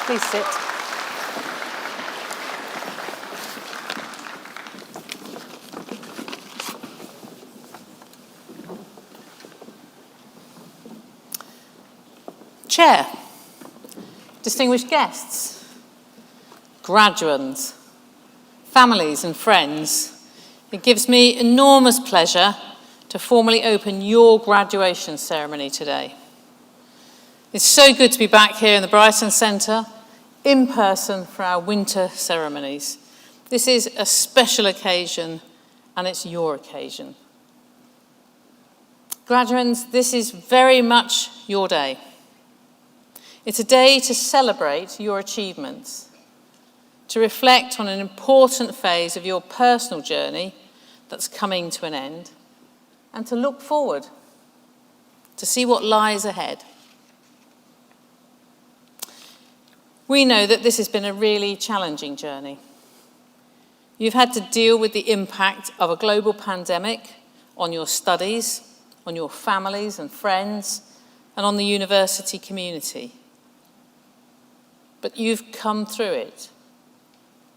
Please sit. Chair, distinguished guests, graduands, families and friends, it gives me enormous pleasure to formally open your graduation ceremony today. It's so good to be back here in the Brighton Centre, in person for our winter ceremonies. This is a special occasion, and it's your occasion. Graduands, this is very much your day. It's a day to celebrate your achievements, to reflect on an important phase of your personal journey that's coming to an end, and to look forward, to see what lies ahead. We know that this has been a really challenging journey. You've had to deal with the impact of a global pandemic on your studies, on your families and friends, and on the university community. But you've come through it,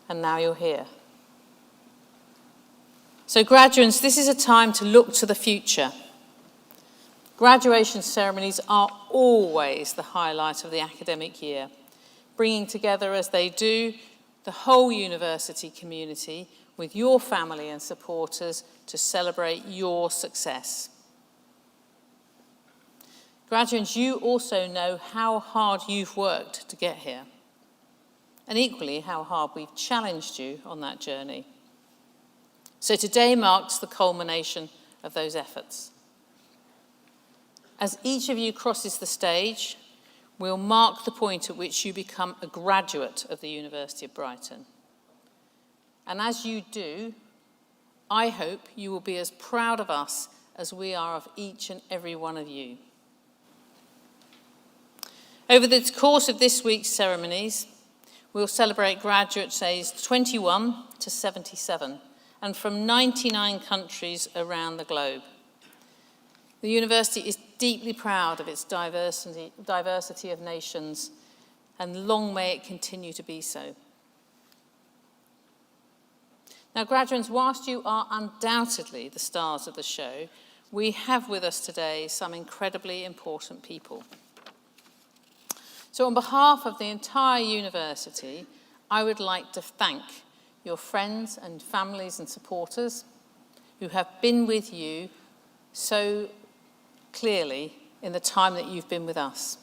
and now you're here. So graduates, this is a time to look to the future. Graduation ceremonies are always the highlight of the academic year, bringing together, as they do, the whole university community with your family and supporters to celebrate your success. Graduates, you also know how hard you've worked to get here, and equally how hard we've challenged you on that journey. So today marks the culmination of those efforts. As each of you crosses the stage, we'll mark the point at which you become a graduate of the University of Brighton. And as you do, I hope you will be as proud of us as we are of each and every one of you. Over the course of this week's ceremonies, we'll celebrate graduates aged 21 to 77 and from 99 countries around the globe. The university is deeply proud of its diversity of nations, and long may it continue to be so. Now, graduates, whilst you are undoubtedly the stars of the show, we have with us today some incredibly important people. So on behalf of the entire university, I would like to thank your friends and families and supporters who have been with you so clearly in the time that you've been with us.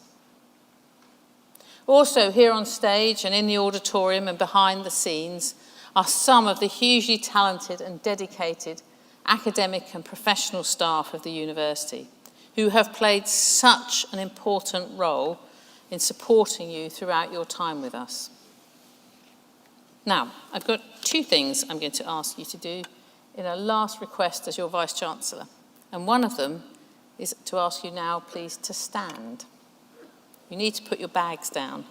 Also here on stage and in the auditorium and behind the scenes are some of the hugely talented and dedicated academic and professional staff of the university who have played such an important role in supporting you throughout your time with us. Now, I've got two things I'm going to ask you to do in a last request as your Vice-Chancellor. And one of them is to ask you now, please, to stand. You need to put your bags down.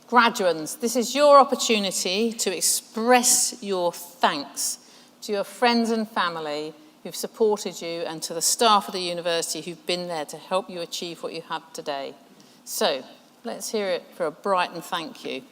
Graduands, this is your opportunity to express your thanks to your friends and family who've supported you and to the staff of the university who've been there to help you achieve what you have today. So, let's hear it for a Brighton thank you.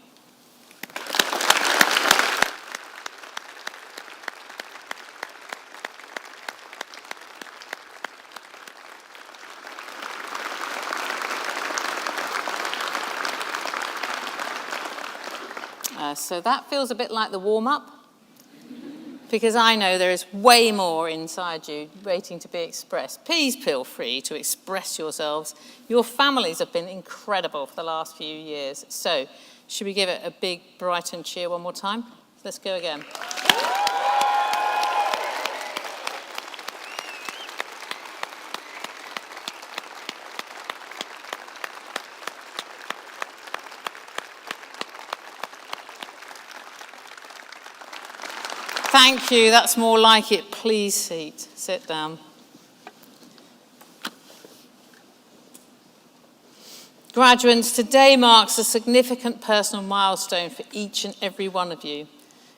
So that feels a bit like the warm-up, because I know there is way more inside you waiting to be expressed. Please feel free to express yourselves. Your families have been incredible for the last few years. So should we give it a big Brighton cheer one more time? Let's go again. Thank you, that's more like it. Please sit down. Graduates, today marks a significant personal milestone for each and every one of you.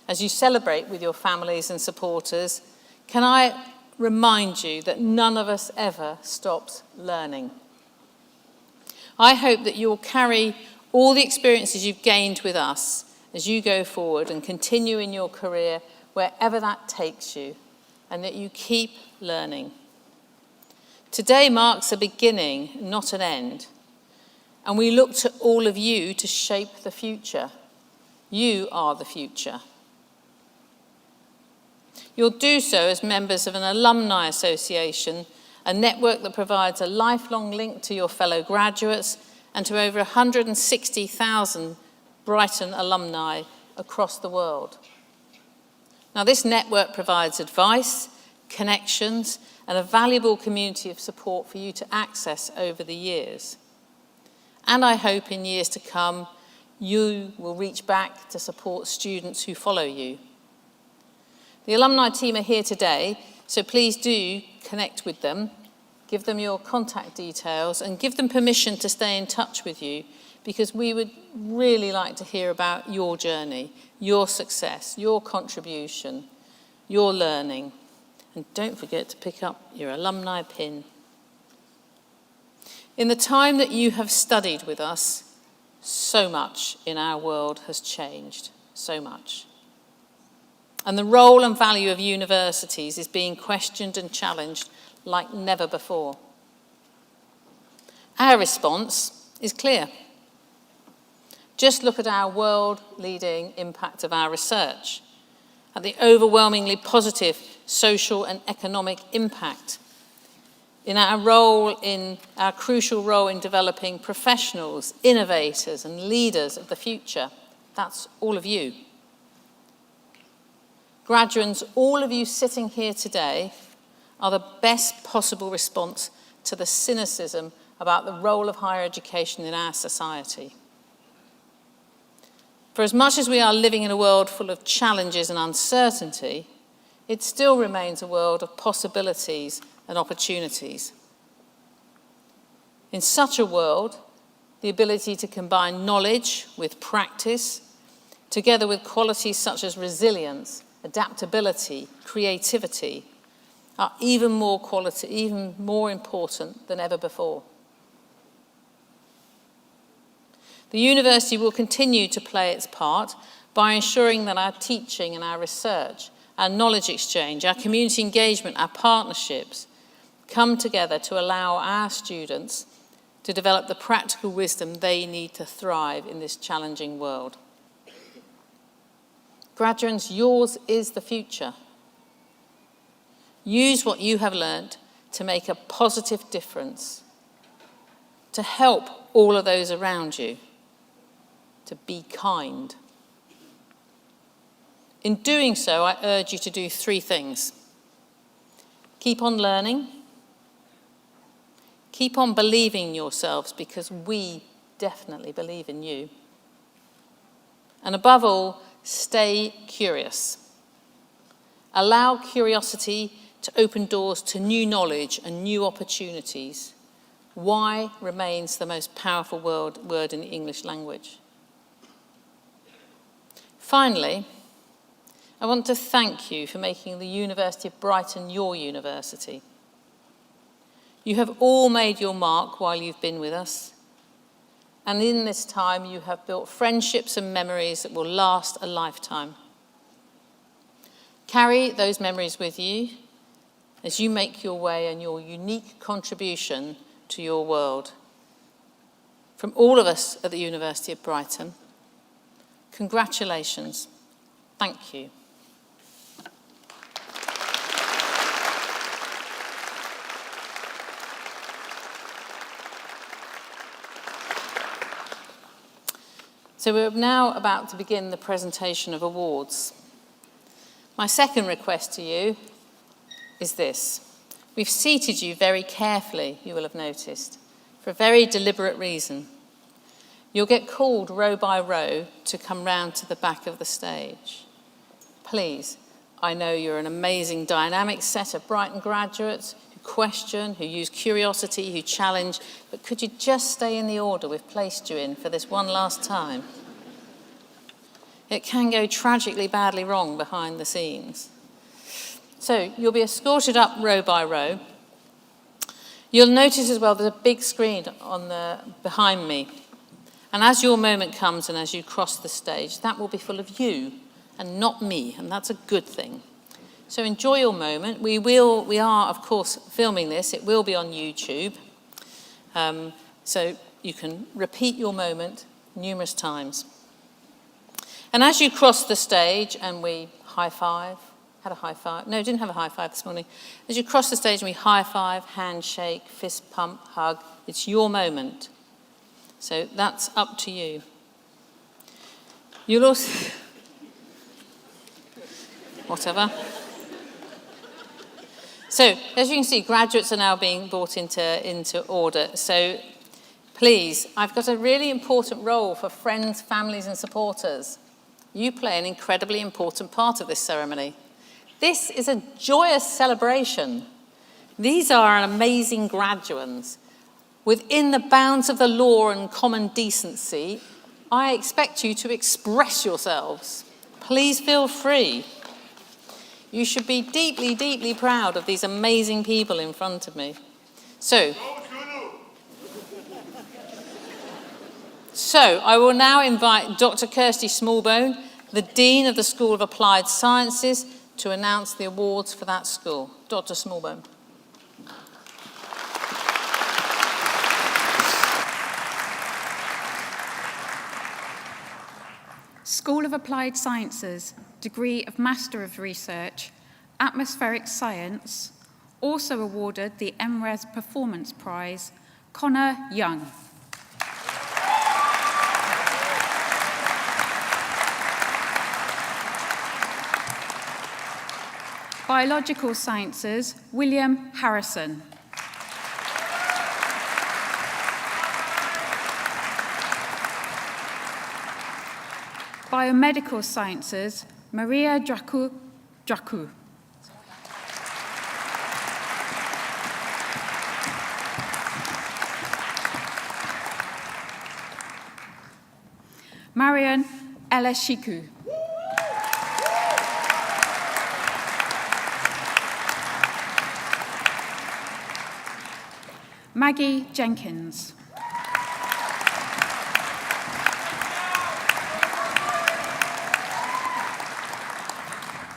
As you celebrate with your families and supporters, can I remind you that none of us ever stops learning. I hope that you'll carry all the experiences you've gained with us as you go forward and continue in your career wherever that takes you, and that you keep learning. Today marks a beginning, not an end, and we look to all of you to shape the future. You are the future. You'll do so as members of an alumni association, a network that provides a lifelong link to your fellow graduates and to over 160,000 Brighton alumni across the world. Now, this network provides advice, connections, and a valuable community of support for you to access over the years. And I hope in years to come, you will reach back to support students who follow you. The alumni team are here today, so please do connect with them, give them your contact details, and give them permission to stay in touch with you, because we would really like to hear about your journey, your success, your contribution, your learning. And don't forget to pick up your alumni pin. In the time that you have studied with us, so much in our world has changed, so much. And the role and value of universities is being questioned and challenged like never before. Our response is clear. Just look at our world-leading impact of our research, at the overwhelmingly positive social and economic impact, in our crucial role in developing professionals, innovators, and leaders of the future. That's all of you. Graduates, all of you sitting here today are the best possible response to the cynicism about the role of higher education in our society. For as much as we are living in a world full of challenges and uncertainty, it still remains a world of possibilities and opportunities. In such a world, the ability to combine knowledge with practice, together with qualities such as resilience, adaptability, creativity, are even more important than ever before. The university will continue to play its part by ensuring that our teaching and our research, our knowledge exchange, our community engagement, our partnerships come together to allow our students to develop the practical wisdom they need to thrive in this challenging world. Graduates, yours is the future. Use what you have learned to make a positive difference, to help all of those around you, to be kind. In doing so, I urge you to do 3 things. Keep on learning. Keep on believing in yourselves, because we definitely believe in you. And above all, stay curious. Allow curiosity to open doors to new knowledge and new opportunities. Why remains the most powerful word in the English language. Finally, I want to thank you for making the University of Brighton your university. You have all made your mark while you've been with us, and in this time you have built friendships and memories that will last a lifetime. Carry those memories with you as you make your way and your unique contribution to your world. From all of us at the University of Brighton, congratulations. Thank you. So we're now about to begin the presentation of awards. My second request to you is this. We've seated you very carefully, you will have noticed, for a very deliberate reason. You'll get called row by row to come round to the back of the stage. Please, I know you're an amazing, dynamic set of Brighton graduates who question, who use curiosity, who challenge, but could you just stay in the order we've placed you in for this one last time? It can go tragically badly wrong behind the scenes. So you'll be escorted up row by row. You'll notice as well there's a big screen behind me. And as your moment comes and as you cross the stage, that will be full of you and not me, and that's a good thing. So enjoy your moment. We are, of course, filming this. It will be on YouTube. So you can repeat your moment numerous times. And as you cross the stage and we high five, had a high five. No, didn't have a high five this morning. As you cross the stage and we high five, handshake, fist pump, hug, it's your moment. So that's up to you. You'll also, whatever. So, as you can see, graduates are now being brought into order. So, please, I've got a really important role for friends, families, and supporters. You play an incredibly important part of this ceremony. This is a joyous celebration. These are amazing graduates. Within the bounds of the law and common decency, I expect you to express yourselves. Please feel free. You should be deeply, deeply proud of these amazing people in front of me. So I will now invite Dr. Kirsty Smallbone, the Dean of the School of Applied Sciences, to announce the awards for that school. Dr. Smallbone. School of Applied Sciences, degree of Master of Research, Atmospheric Science, also awarded the MRes Performance Prize, Connor Young. Biological Sciences, William Harrison. Biomedical Sciences, Maria Dracu. Marian Eleshiku. Maggie Jenkins.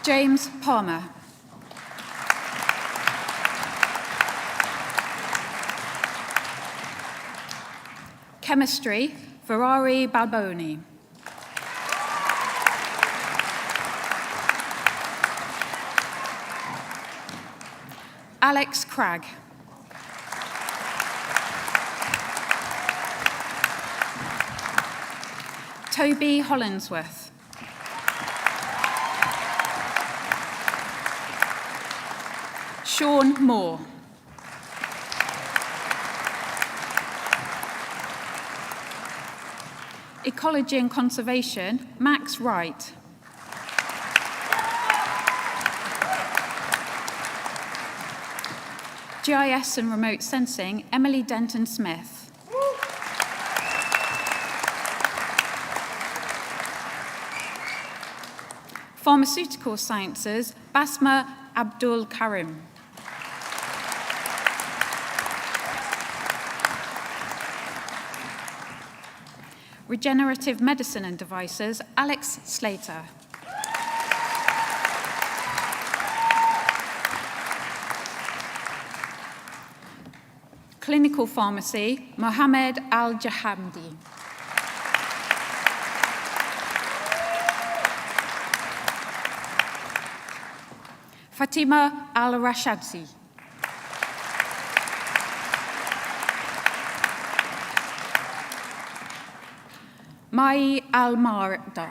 James Palmer. Chemistry, Ferrari Balboni. Alex Cragg. Toby Hollinsworth. Sean Moore. Ecology and Conservation, Max Wright. GIS and Remote Sensing, Emily Denton-Smith. Pharmaceutical Sciences, Basma Abdul Karim. Regenerative Medicine and Devices, Alex Slater. Clinical Pharmacy, Mohammed Al-Jahamdi. Fatima Al-Rashadzi. Mai Al-Marda.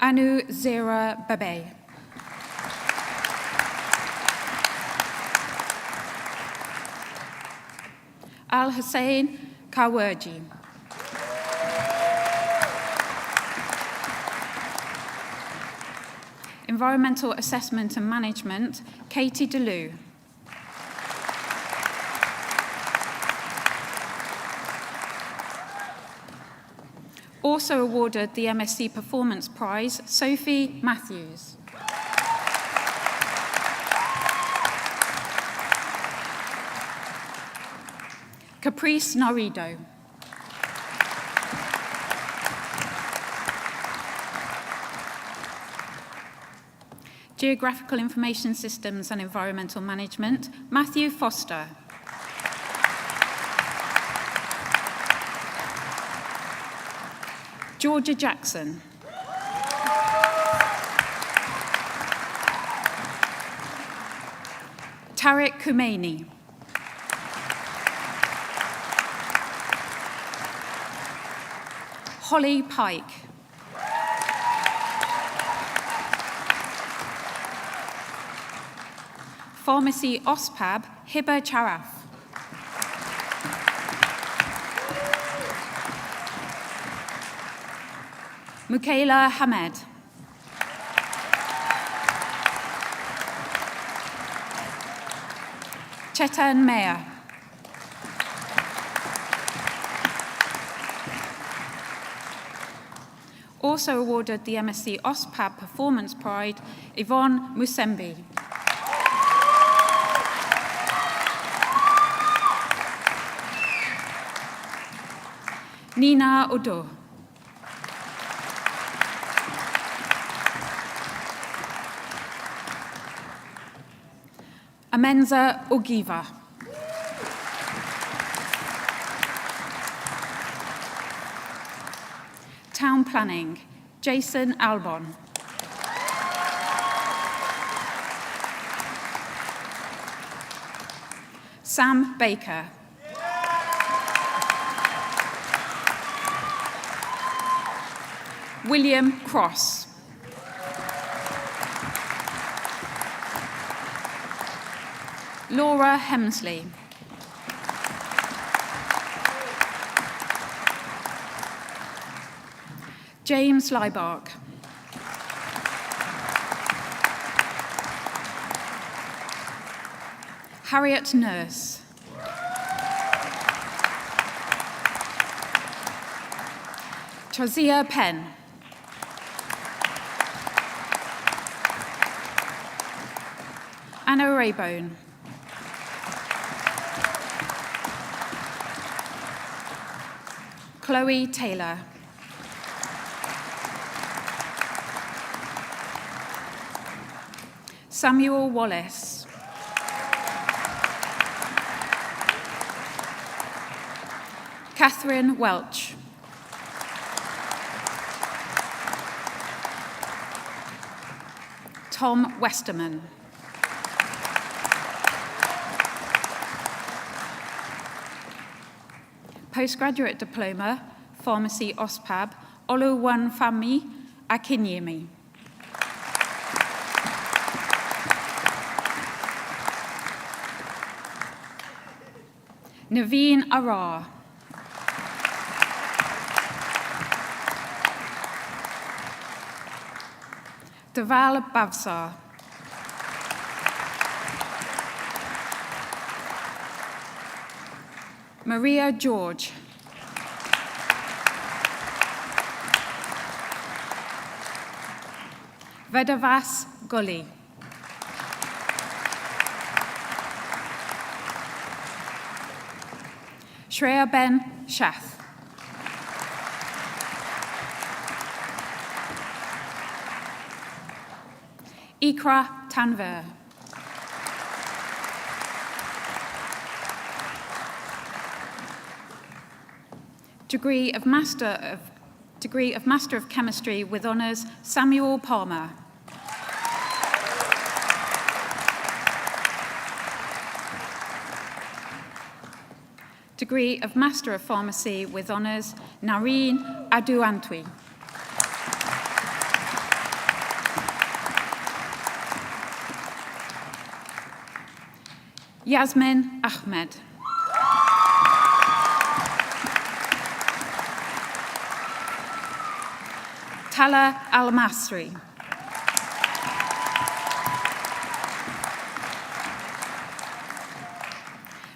Anu Zira Babe. Al-Hussein Kawerji. Environmental Assessment and Management, Katie DeLu. Also awarded the MSc Performance Prize, Sophie Matthews. Caprice Narido. Geographical Information Systems and Environmental Management, Matthew Foster. Georgia Jackson. Tariq Khomeini. Holly Pike. Pharmacy OSPAB, Hiba Charaf. Mukaila Hamed. Chetan Meyer. Also awarded the MSc OSPAB Performance Prize, Yvonne Musembi. Nina Odo. Amenza Ogiva. Town Planning, Jason Albon. Sam Baker. William Cross. Laura Hemsley. James Leibark. Harriet Nurse. Chazia Penn. Anna Raybone. Chloe Taylor. Samuel Wallace. Catherine Welch. Tom Westerman. Postgraduate Diploma, Pharmacy OSPAB, Oluwanfami Akinyemi. Naveen Arar. Deval Bavsar. Maria George. Vedavas Gully. Shreya Ben Shath. Ikra Tanver. Degree of Master of Chemistry with Honours, Samuel Palmer. Degree of Master of Pharmacy with Honours, Nareen Aduantwi. Yasmin Ahmed. Tala Al-Masri.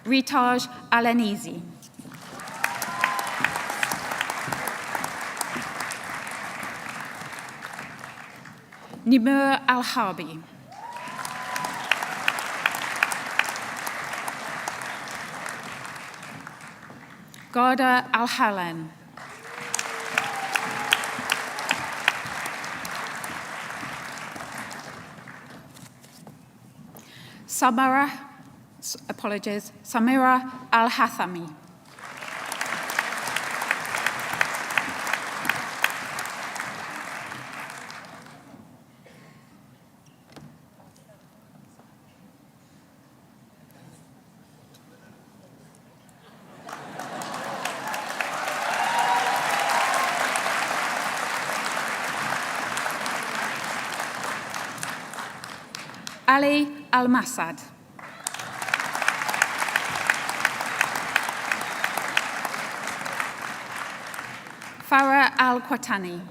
Ritaj Al-Anizi. Nimur Al-Harbi. Garda Al-Halen. Samira Al-Hathami. Ali Al-Masad. Farah Al-Qatani.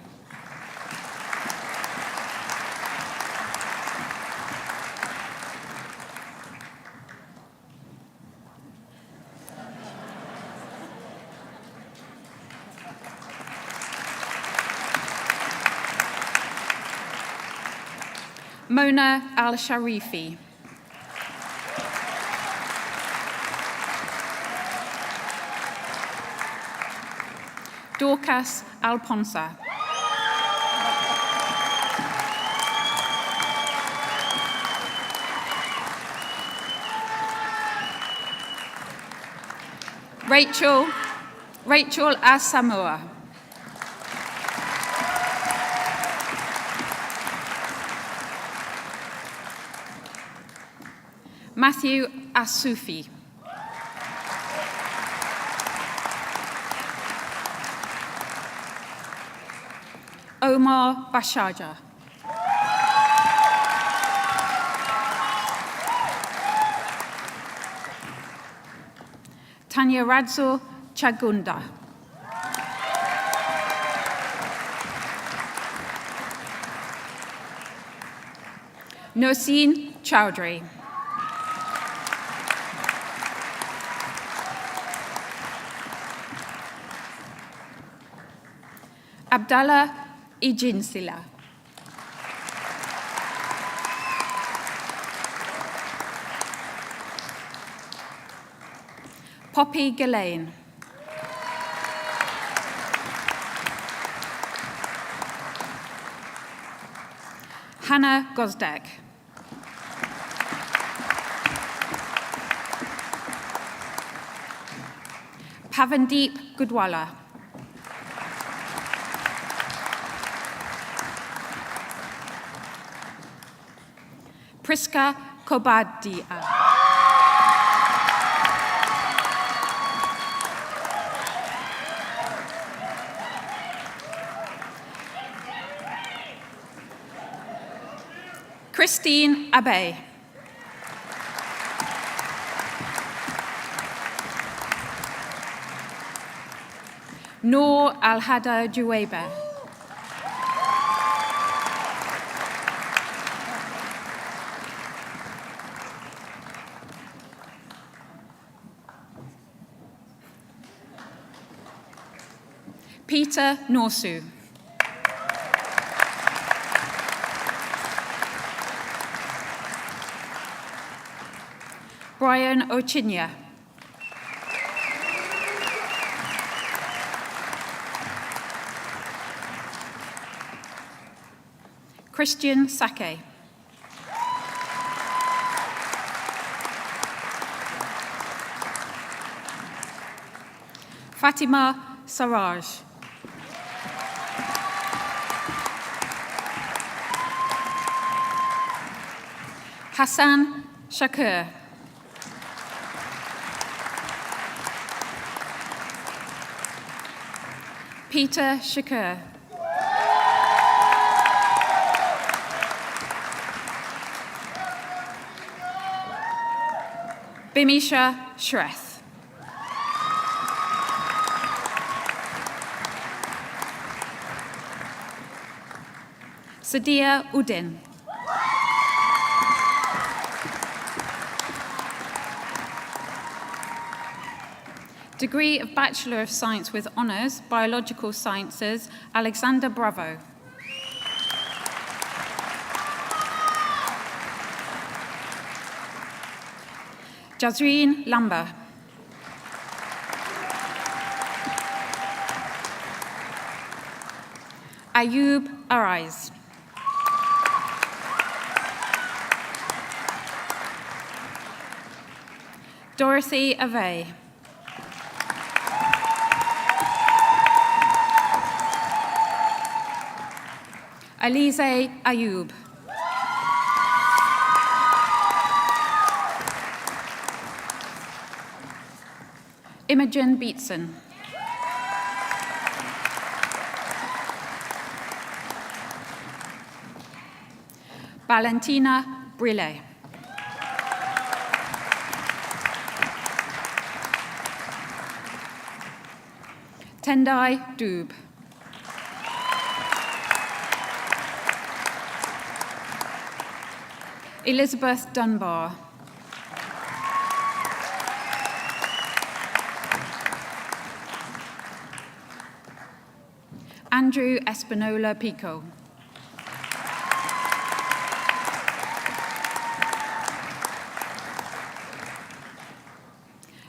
Mona Al-Sharifi. Dorcas Al-Ponsa. Rachel Asamoah. Matthew Asufi. Omar Bashaja. Tanya Radzo Chagunda. Nosin Chowdhury. Abdallah Ijinsila. Poppy Gillane. Hannah Gosdek. Pavandeep Gudwala. Priska Kobadia. Christine Abbey. Noor Al-Hada Juwaiba. Peter Norsu. Brian Ochinya. Christian Sake. Fatima Saraj. Hassan Shakur. Peter Shakur. Bimisha Shreth. Sadia Udin. Degree of Bachelor of Science with Honours, Biological Sciences, Alexander Bravo. Jazreen Lamba. Ayub Arais. Dorothy Avey. Alize Ayub. Imogen Beatson. Valentina Brille. Tendai Doob. Elizabeth Dunbar. Andrew Espinola Pico.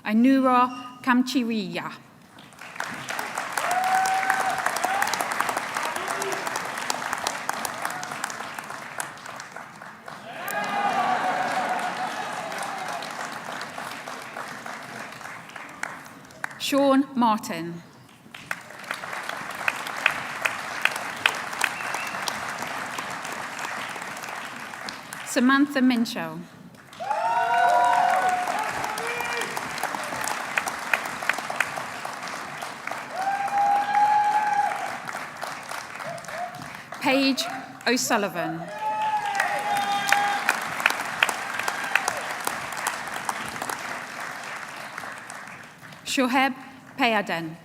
Ainura Kamchiriya. Sean Martin. Samantha Minchell. Paige O'Sullivan. Shoheb Payaden.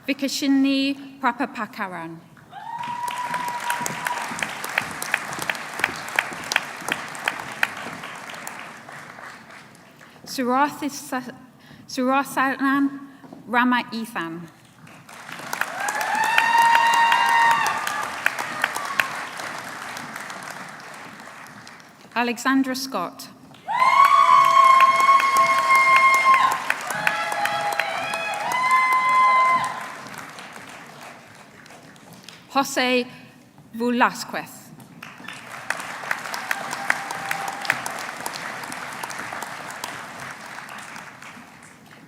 Vikashini Prapapakaran. Surathanan Rama Ethan. Alexandra Scott. Jose Velasquez.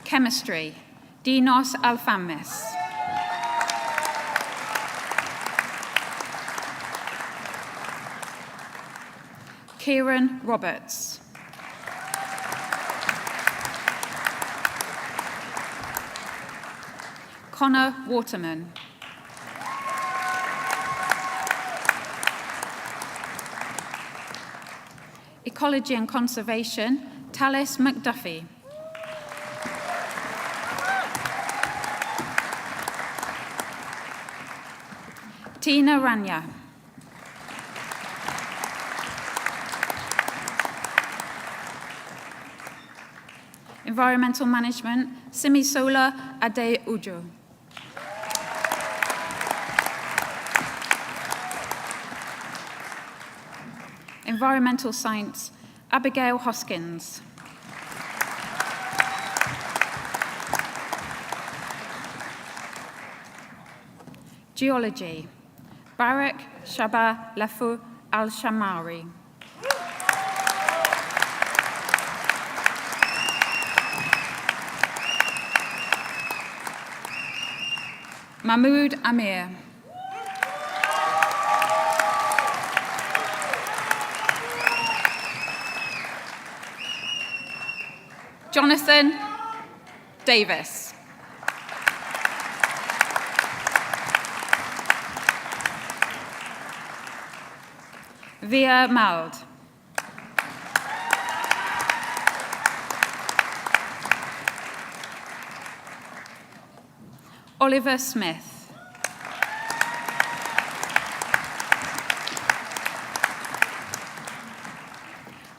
Chemistry, Dinos Alfames. Kieran Roberts. Connor Waterman. Ecology and Conservation, Talis McDuffie. Tina Rania. Environmental Management, Simisola Ade Ujo. Environmental Science, Abigail Hoskins. Geology, Barak Shaba Lafu Al-Shamari. Mahmoud Amir. Jonathan Davis. Via Mald. Oliver Smith.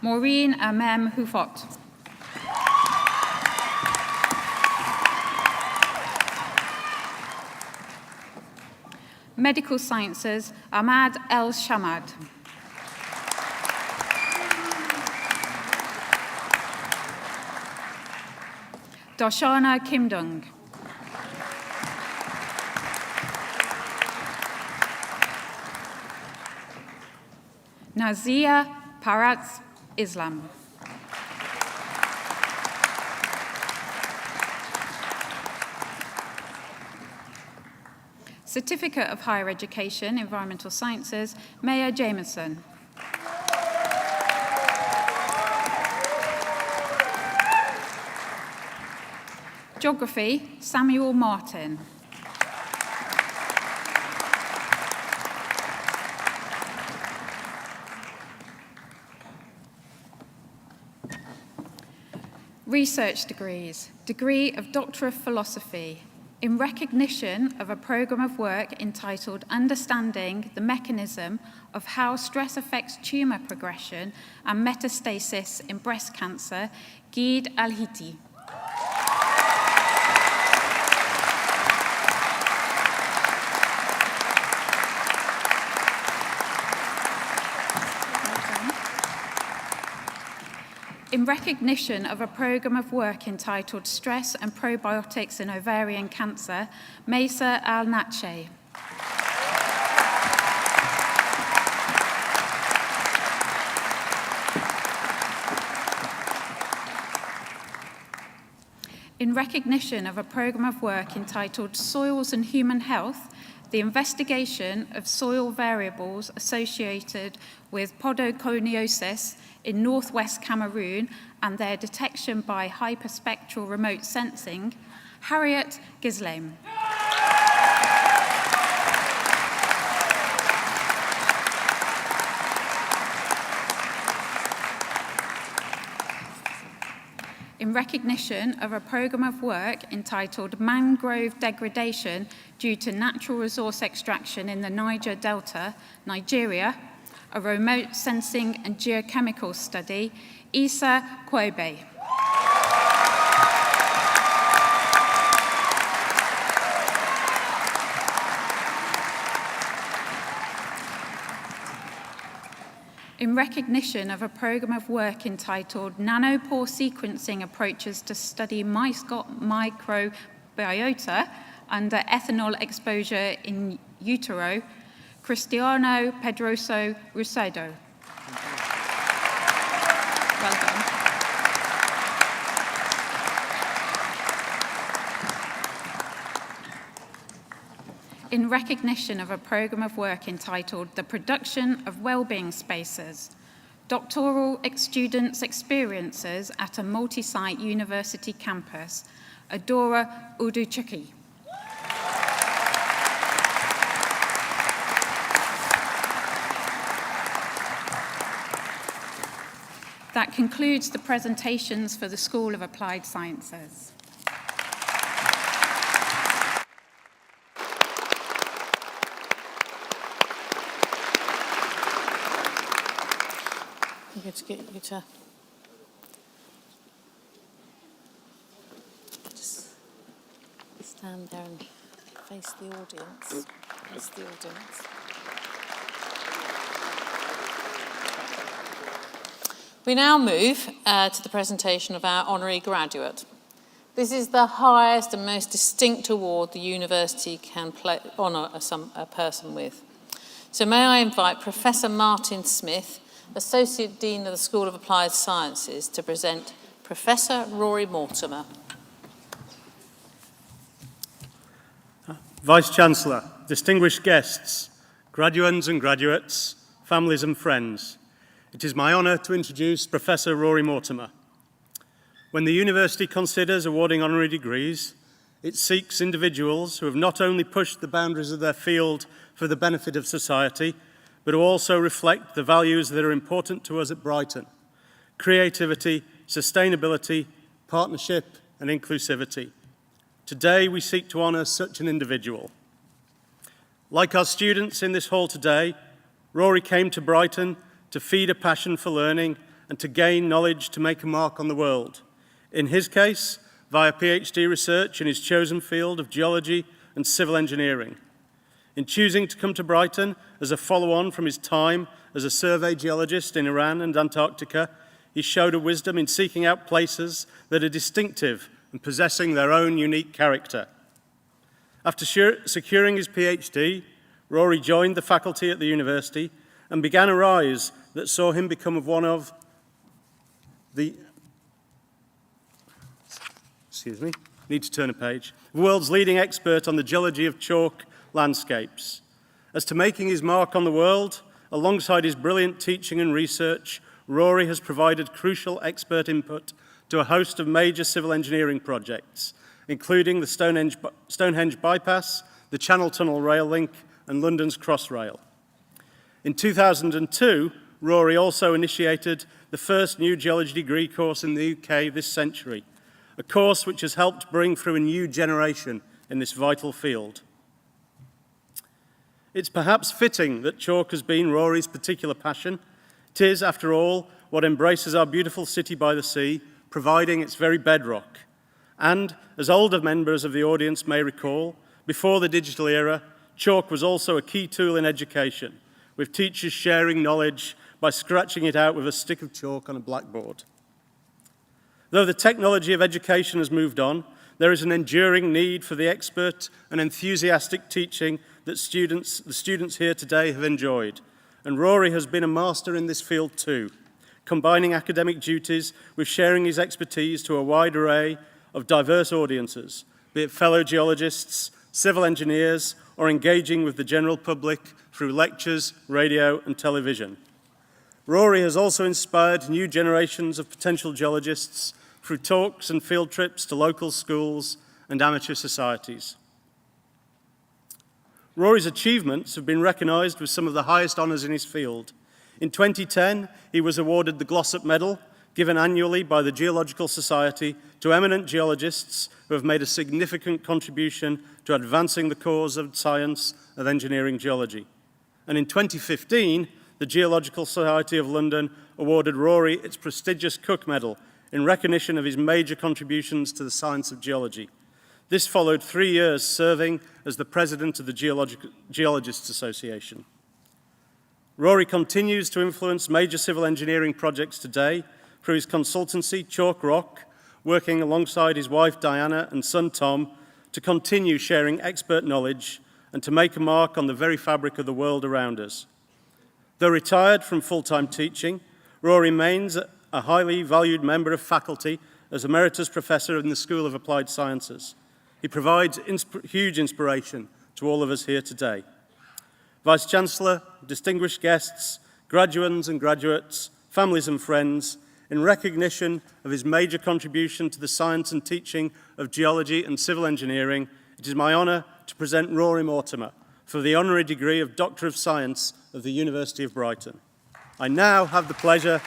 Maureen Amem Hufot. Medical Sciences, Ahmad El-Shamad. Darshana Kimdung. Nazia Paraz Islam. Certificate of Higher Education, Environmental Sciences, Maya Jameson. Geography, Samuel Martin. Research degrees, degree of Doctor of Philosophy, in recognition of a programme of work entitled Understanding the Mechanism of How Stress Affects Tumour Progression and Metastasis in Breast Cancer, Gid Al-Hiti. In recognition of a programme of work entitled Stress and Probiotics in Ovarian Cancer, Mesa Al-Natche. In recognition of a programme of work entitled Soils and Human Health, the investigation of soil variables associated with podoconiosis in northwest Cameroon and their detection by hyperspectral remote sensing, Harriet Gislame. In recognition of a programme of work entitled Mangrove Degradation Due to Natural Resource Extraction in the Niger Delta, Nigeria, a remote sensing and geochemical study, Issa Kwebe. In recognition of a programme of work entitled Nanopore Sequencing Approaches to Study Microbiota Under Ethanol Exposure in Utero, Cristiano Pedroso Rusedo. Well done. In recognition of a programme of work entitled The Production of Wellbeing Spaces, Doctoral Students' Experiences at a Multi-Site University Campus, Adora Uduchuki. That concludes the presentations for the School of Applied Sciences. I'm going to get you to just stand there and face the audience. Face the audience. We now move to the presentation of our honorary graduate. This is the highest and most distinct award the university can honour a person with. So may I invite Professor Martin Smith, Associate Dean of the School of Applied Sciences, to present Professor Rory Mortimer. Vice-Chancellor, distinguished guests, graduands and graduates, families and friends, it is my honour to introduce Professor Rory Mortimer. When the university considers awarding honorary degrees, it seeks individuals who have not only pushed the boundaries of their field for the benefit of society, but who also reflect the values that are important to us at Brighton: creativity, sustainability, partnership and inclusivity. Today we seek to honour such an individual. Like our students in this hall today, Rory came to Brighton to feed a passion for learning and to gain knowledge to make a mark on the world. In his case, via PhD research in his chosen field of geology and civil engineering. In choosing to come to Brighton as a follow-on from his time as a survey geologist in Iran and Antarctica, he showed a wisdom in seeking out places that are distinctive and possessing their own unique character. After securing his PhD, Rory joined the faculty at the university and began a rise that saw him become one of the world's leading expert on the geology of chalk landscapes. As to making his mark on the world, alongside his brilliant teaching and research, Rory has provided crucial expert input to a host of major civil engineering projects, including the Stonehenge Bypass, the Channel Tunnel Rail Link, and London's Crossrail. In 2002, Rory also initiated the first new geology degree course in the UK this century, a course which has helped bring through a new generation in this vital field. It's perhaps fitting that chalk has been Rory's particular passion. It is, after all, what embraces our beautiful city by the sea, providing its very bedrock. And, as older members of the audience may recall, before the digital era, chalk was also a key tool in education, with teachers sharing knowledge by scratching it out with a stick of chalk on a blackboard. Though the technology of education has moved on, there is an enduring need for the expert and enthusiastic teaching that the students here today have enjoyed. And Rory has been a master in this field too, combining academic duties with sharing his expertise to a wide array of diverse audiences, be it fellow geologists, civil engineers, or engaging with the general public through lectures, radio, and television. Rory has also inspired new generations of potential geologists through talks and field trips to local schools and amateur societies. Rory's achievements have been recognised with some of the highest honours in his field. In 2010, he was awarded the Glossop Medal, given annually by the Geological Society to eminent geologists who have made a significant contribution to advancing the cause of science of engineering geology. And in 2015, the Geological Society of London awarded Rory its prestigious Cook Medal in recognition of his major contributions to the science of geology. This followed 3 years serving as the president of the Geologists Association. Rory continues to influence major civil engineering projects today through his consultancy, Chalk Rock, working alongside his wife Diana and son Tom to continue sharing expert knowledge and to make a mark on the very fabric of the world around us. Though retired from full-time teaching, Rory remains a highly valued member of faculty as Emeritus Professor in the School of Applied Sciences. He provides huge inspiration to all of us here today. Vice-Chancellor, distinguished guests, graduands and graduates, families and friends, in recognition of his major contribution to the science and teaching of geology and civil engineering, it is my honour to present Rory Mortimer for the honorary degree of Doctor of Science of the University of Brighton. I now have the pleasure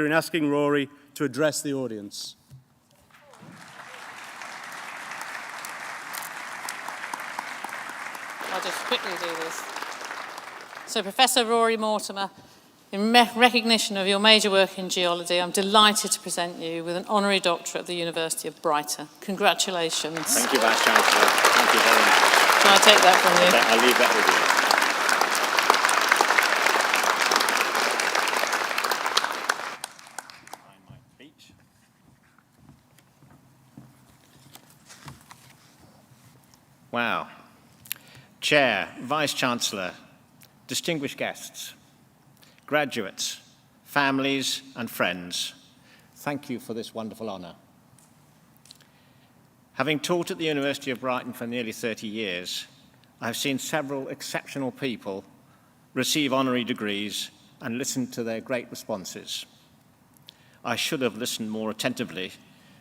in asking Rory to address the audience. I'll just quickly do this. So, Professor Rory Mortimer, in recognition of your major work in geology, I'm delighted to present you with an honorary doctorate at the University of Brighton. Congratulations. Thank you, Vice-Chancellor. Thank you very much. Can I take that from you? I'll leave that with you. Wow. Chair, Vice-Chancellor, distinguished guests, graduates, families and friends, thank you for this wonderful honour. Having taught at the University of Brighton for nearly 30 years, I have seen several exceptional people receive honorary degrees and listen to their great responses. I should have listened more attentively,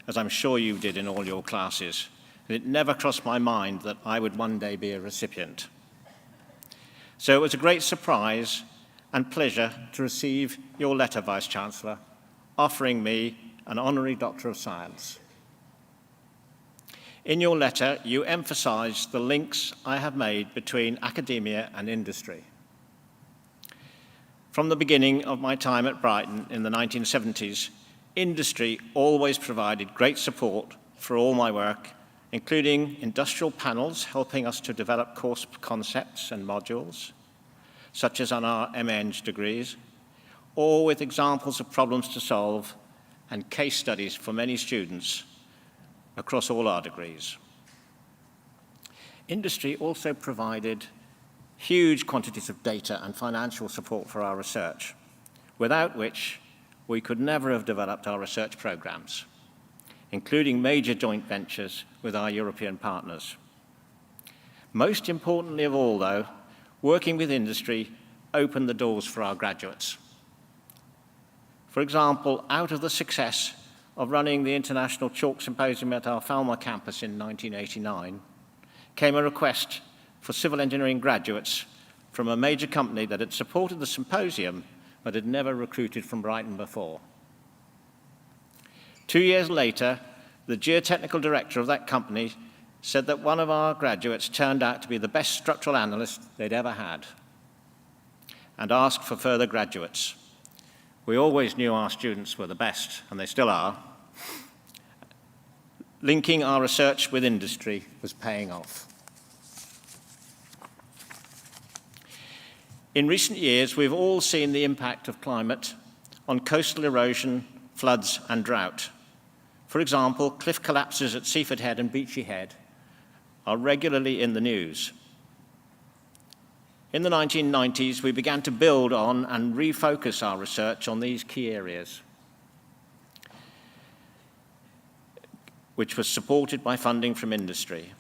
as I'm sure you did in all your classes. It never crossed my mind that I would one day be a recipient. So it was a great surprise and pleasure to receive your letter, Vice-Chancellor, offering me an honorary Doctor of Science. In your letter, you emphasised the links I have made between academia and industry. From the beginning of my time at Brighton in the 1970s, industry always provided great support for all my work including industrial panels helping us to develop course concepts and modules, such as on our MEng degrees, or with examples of problems to solve and case studies for many students across all our degrees. Industry also provided huge quantities of data and financial support for our research, without which we could never have developed our research programs, including major joint ventures with our European partners. Most importantly of all, though, working with industry opened the doors for our graduates. For example, out of the success of running the International Chalk Symposium at our Falmouth campus in 1989, came a request for civil engineering graduates from a major company that had supported the symposium but had never recruited from Brighton before. 2 years later, the geotechnical director of that company said that one of our graduates turned out to be the best structural analyst they'd ever had, and asked for further graduates. We always knew our students were the best, and they still are. Linking our research with industry was paying off. In recent years, we've all seen the impact of climate on coastal erosion, floods, and drought. For example, cliff collapses at Seaford Head and Beachy Head are regularly in the news. In the 1990s, we began to build on and refocus our research on these key areas, which was supported by funding from industry.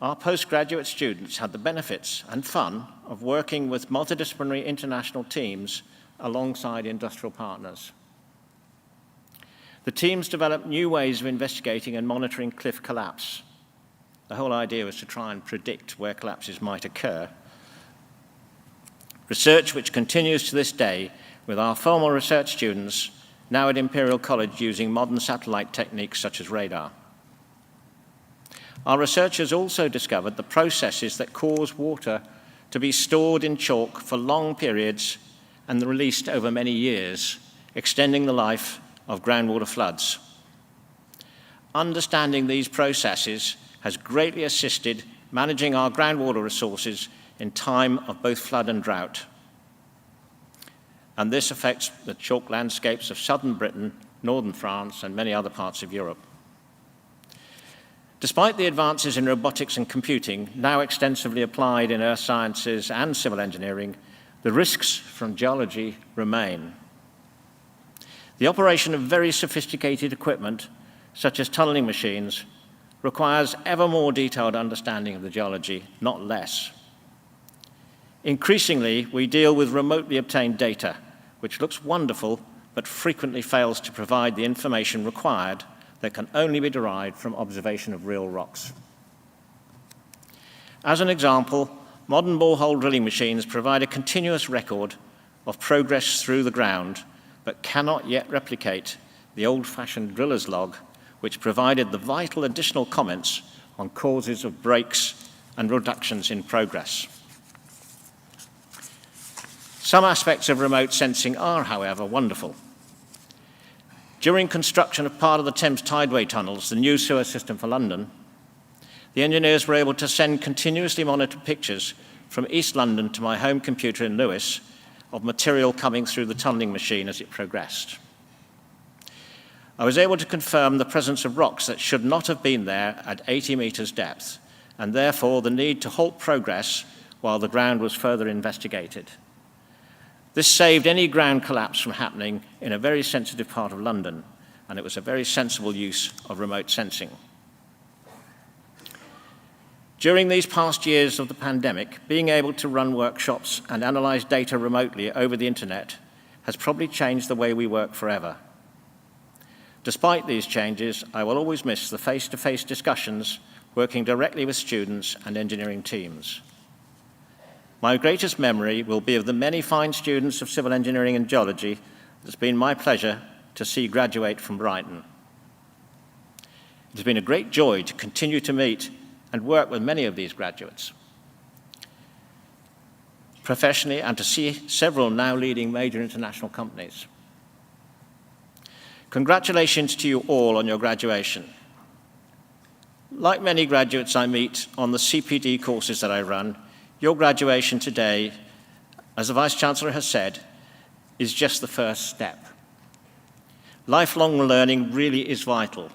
Our postgraduate students had the benefits and fun of working with multidisciplinary international teams alongside industrial partners. The teams developed new ways of investigating and monitoring cliff collapse. The whole idea was to try and predict where collapses might occur. Research which continues to this day with our former research students now at Imperial College using modern satellite techniques such as radar. Our researchers also discovered the processes that cause water to be stored in chalk for long periods and released over many years, extending the life of groundwater floods. Understanding these processes has greatly assisted managing our groundwater resources in time of both flood and drought. And this affects the chalk landscapes of southern Britain, northern France, and many other parts of Europe. Despite the advances in robotics and computing, now extensively applied in earth sciences and civil engineering, the risks from geology remain. The operation of very sophisticated equipment, such as tunneling machines, requires ever more detailed understanding of the geology, not less. Increasingly, we deal with remotely obtained data, which looks wonderful, but frequently fails to provide the information required that can only be derived from observation of real rocks. As an example, modern borehole drilling machines provide a continuous record of progress through the ground, but cannot yet replicate the old-fashioned driller's log, which provided the vital additional comments on causes of breaks and reductions in progress. Some aspects of remote sensing are, however, wonderful. During construction of part of the Thames Tideway tunnels, the new sewer system for London, the engineers were able to send continuously monitored pictures from East London to my home computer in Lewes of material coming through the tunneling machine as it progressed. I was able to confirm the presence of rocks that should not have been there at 80 meters depth, and therefore the need to halt progress while the ground was further investigated. This saved any ground collapse from happening in a very sensitive part of London, and it was a very sensible use of remote sensing. During these past years of the pandemic, being able to run workshops and analyze data remotely over the internet has probably changed the way we work forever. Despite these changes, I will always miss the face-to-face discussions working directly with students and engineering teams. My greatest memory will be of the many fine students of civil engineering and geology it's been my pleasure to see graduate from Brighton. It has been a great joy to continue to meet and work with many of these graduates professionally and to see several now leading major international companies. Congratulations to you all on your graduation. Like many graduates I meet on the CPD courses that I run, your graduation today, as the Vice-Chancellor has said, is just the first step. Lifelong learning really is vital.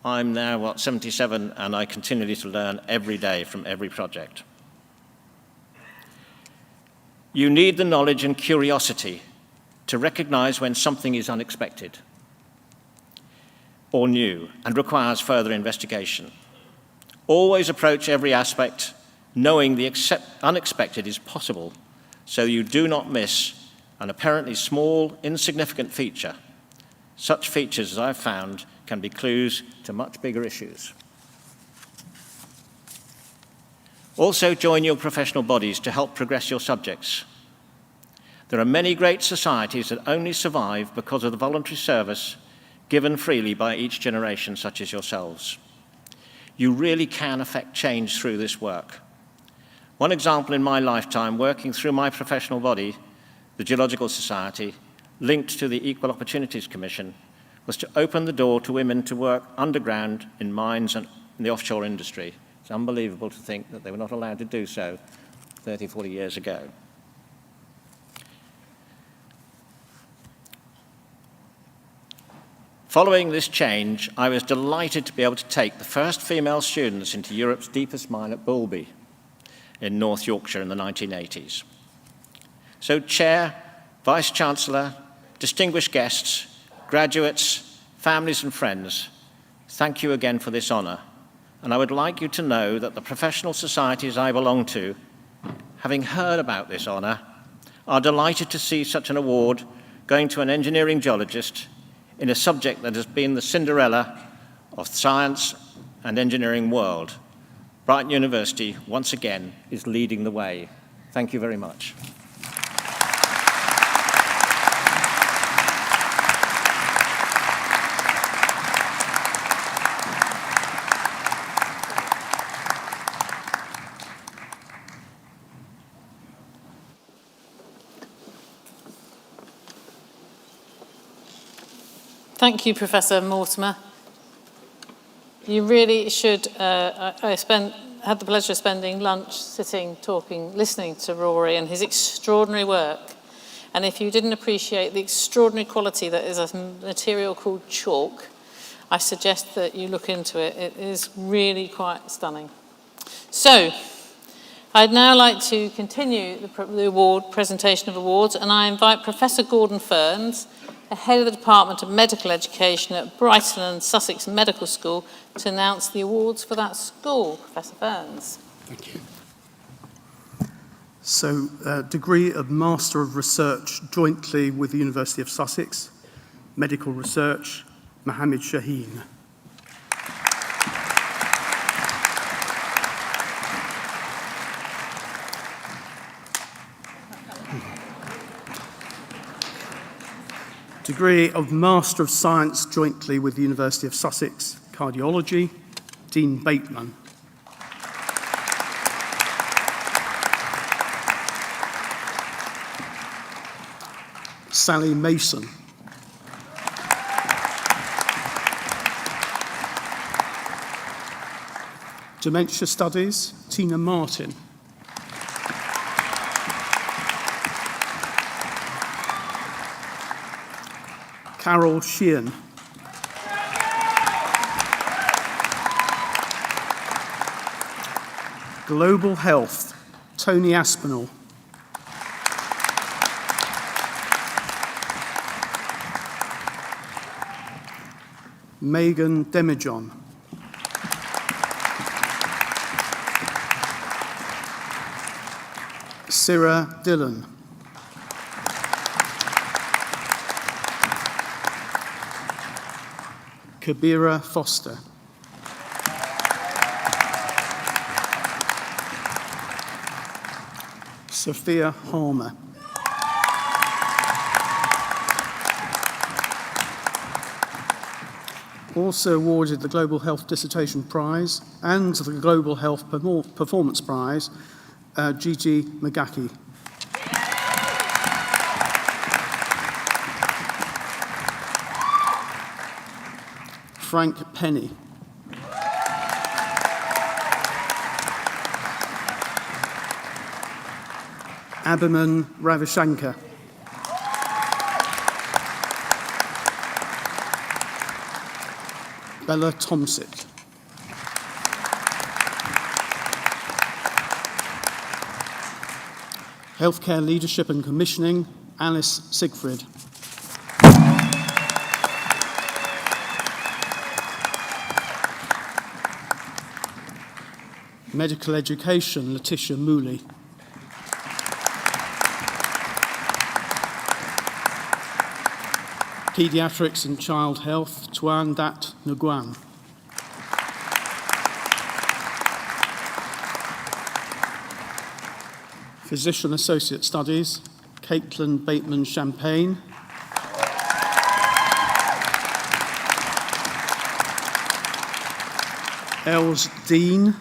I'm now, 77, and I continue to learn every day from every project. You need the knowledge and curiosity to recognize when something is unexpected or new and requires further investigation. Always approach every aspect knowing the unexpected is possible, so you do not miss an apparently small, insignificant feature. Such features, as I've found, can be clues to much bigger issues. Also, join your professional bodies to help progress your subjects. There are many great societies that only survive because of the voluntary service given freely by each generation, such as yourselves. You really can affect change through this work. One example in my lifetime, working through my professional body, the Geological Society, linked to the Equal Opportunities Commission, was to open the door to women to work underground in mines and in the offshore industry. It's unbelievable to think that they were not allowed to do so 30, 40 years ago. Following this change, I was delighted to be able to take the first female students into Europe's deepest mine at Bulby in North Yorkshire in the 1980s. So, Chair, Vice-Chancellor, distinguished guests, graduates, families and friends, thank you again for this honour. And I would like you to know that the professional societies I belong to, having heard about this honour, are delighted to see such an award going to an engineering geologist in a subject that has been the Cinderella of science and engineering world. Brighton University, once again, is leading the way. Thank you very much. Thank you, Professor Mortimer. You really should. I had the pleasure of spending lunch sitting, talking, listening to Rory and his extraordinary work. And if you didn't appreciate the extraordinary quality that is a material called chalk, I suggest that you look into it. It is really quite stunning. So, I'd now like to continue the presentation of awards, and I invite Professor Gordon Ferns, the head of the Department of Medical Education at Brighton and Sussex Medical School, to announce the awards for that school. Professor Ferns. Thank you. So, degree of Master of Research jointly with the University of Sussex, Medical Research, Mohammed Shaheen. Degree of Master of Science jointly with the University of Sussex, Cardiology, Dean Bateman. Sally Mason. Dementia Studies, Tina Martin. Carol Sheehan. Global Health, Tony Aspinall. Megan Demijohn. Sarah Dillon. Kabira Foster. Sophia Harmer. Also awarded the Global Health Dissertation Prize and the Global Health Performance Prize, Gigi Magaki. Frank Penny. Abhiman Ravishankar. Bella Tomsic. Healthcare Leadership and Commissioning, Alice Siegfried. Medical Education, Letitia Mooley. Paediatrics and Child Health, Tuan Dat Nguyen. Physician Associate Studies, Caitlin Bateman-Champagne. Els Dean.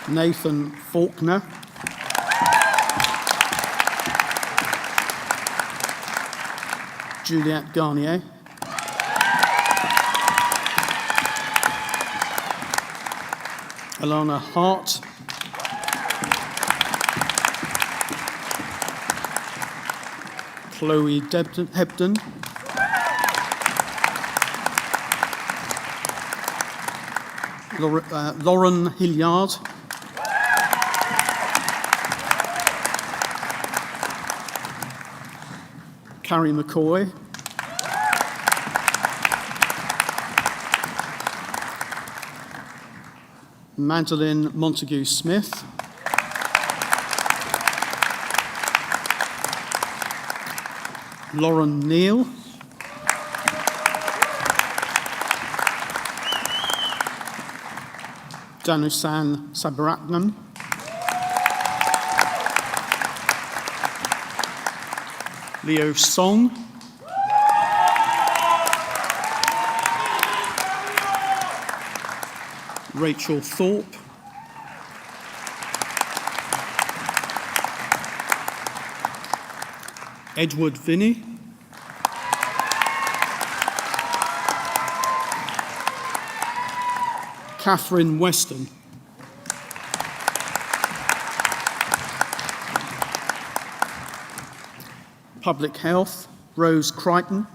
Nathan Faulkner. Juliette Garnier. Alana Hart. Chloe Hebden. Lauren Hilliard. Carrie McCoy. Madeline Montague-Smith. Lauren Neal. Danusan Sabaratnam. Leo Song. Rachel Thorpe. Edward Vinney. Catherine Weston. Public Health, Rose Crichton.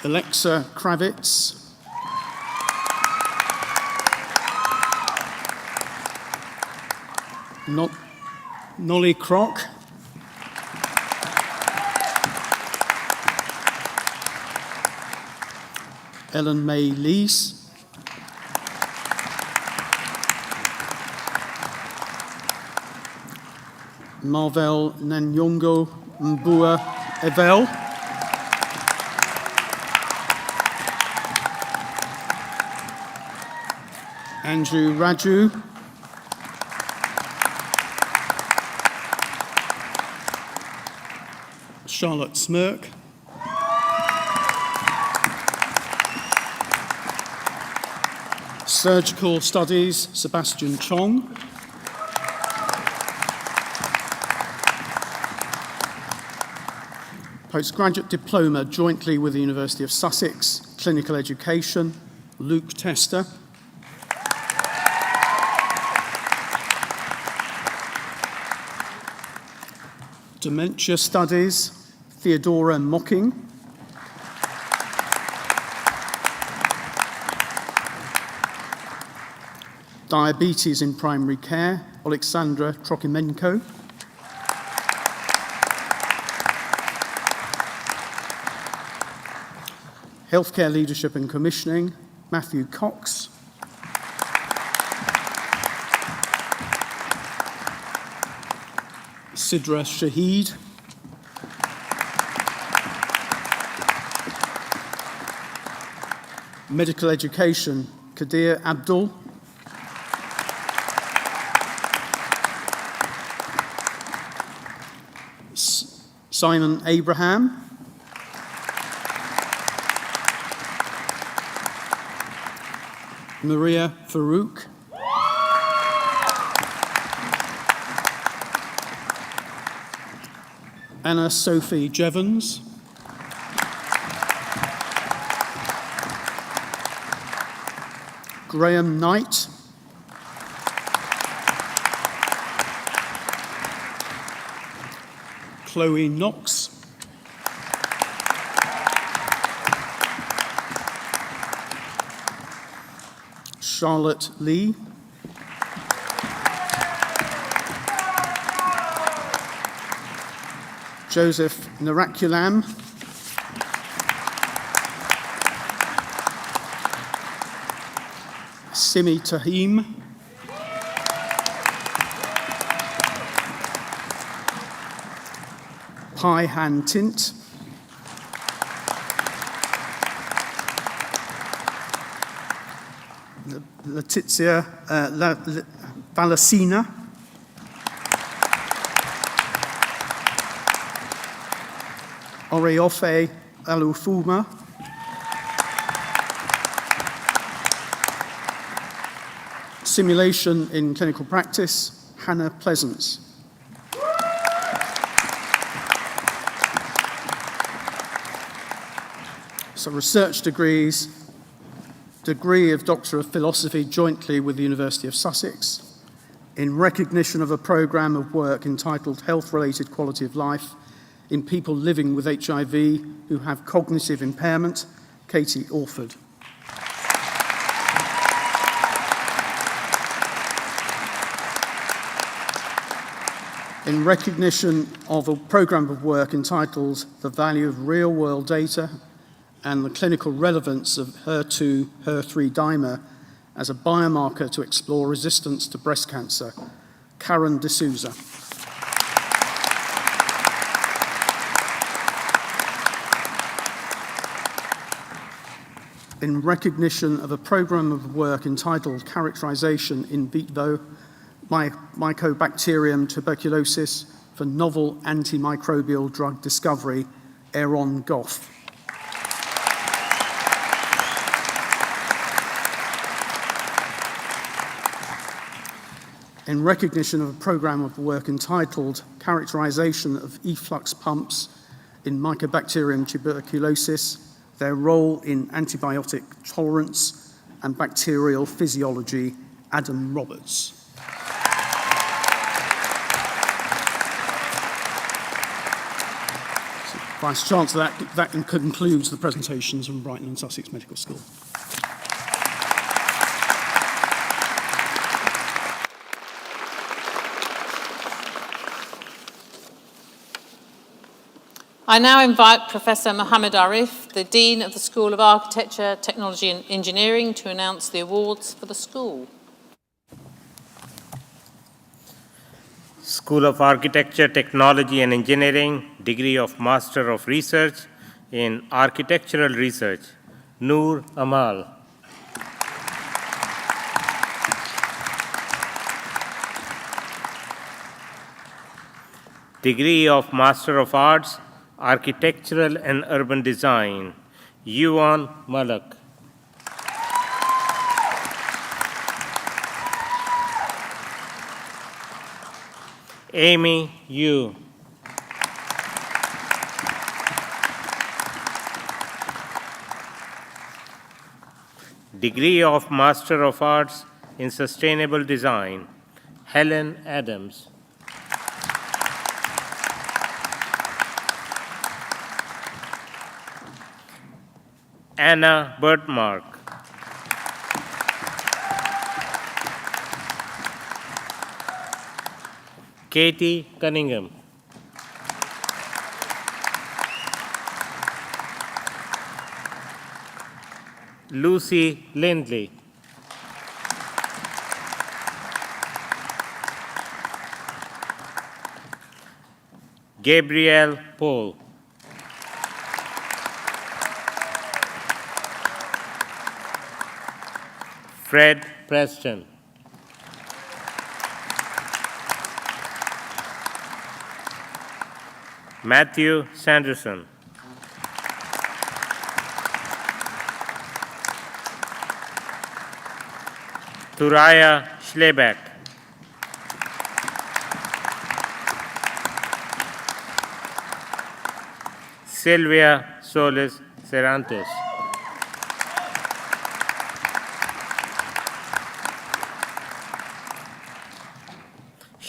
Alexa Kravitz. Nolly Crock. Ellen May Lees. Marvel Nanyongo Mbua Evel. Andrew Raju. Charlotte Smirk. Surgical Studies, Sebastian Chong. Postgraduate Diploma, jointly with the University of Sussex, Clinical Education, Luke Tester. Dementia Studies, Theodora Mocking. Diabetes in Primary Care, Alexandra Trokimenko. Healthcare Leadership and Commissioning, Matthew Cox. Sidra Shahid. Medical Education, Kadir Abdul. Simon Abraham. Maria Farouk. Anna Sophie Jevons. Graham Knight. Chloe Knox. Charlotte Lee. Joseph Narakulam. Simi Tahim. Pai Han Tint. Letizia Valasina. Oreofe Alufuma. Simulation in clinical practice, Hannah Pleasance. So research degrees, degree of Doctor of Philosophy jointly with the University of Sussex, in recognition of a programme of work entitled Health-Related Quality of Life in People Living with HIV Who Have Cognitive Impairment, Katie Orford. In recognition of a programme of work entitled The Value of Real-World Data and the Clinical Relevance of HER2, HER3 dimer as a biomarker to explore resistance to breast cancer, Karen D'Souza. In recognition of a programme of work entitled Characterisation in Vitro Mycobacterium tuberculosis for Novel Antimicrobial Drug Discovery, Aaron Goff. In recognition of a programme of work entitled Characterisation of Efflux Pumps in Mycobacterium tuberculosis, their role in antibiotic tolerance and bacterial physiology, Adam Roberts. Vice Chancellor, that concludes the presentations from Brighton and Sussex Medical School. I now invite Professor Mohammed Arif, the Dean of the School of Architecture, Technology and Engineering, to announce the awards for the school. School of Architecture, Technology and Engineering, degree of Master of Research in Architectural Research, Noor Amal. Degree of Master of Arts, Architectural and Urban Design, Yuan Malak. Amy Yu. Degree of Master of Arts in Sustainable Design, Helen Adams. Anna Bertmark. Katie Cunningham. Lucy Lindley. Gabrielle Paul. Fred Preston. Matthew Sanderson. Thuraya Schlebeck. Sylvia Solis Cervantes.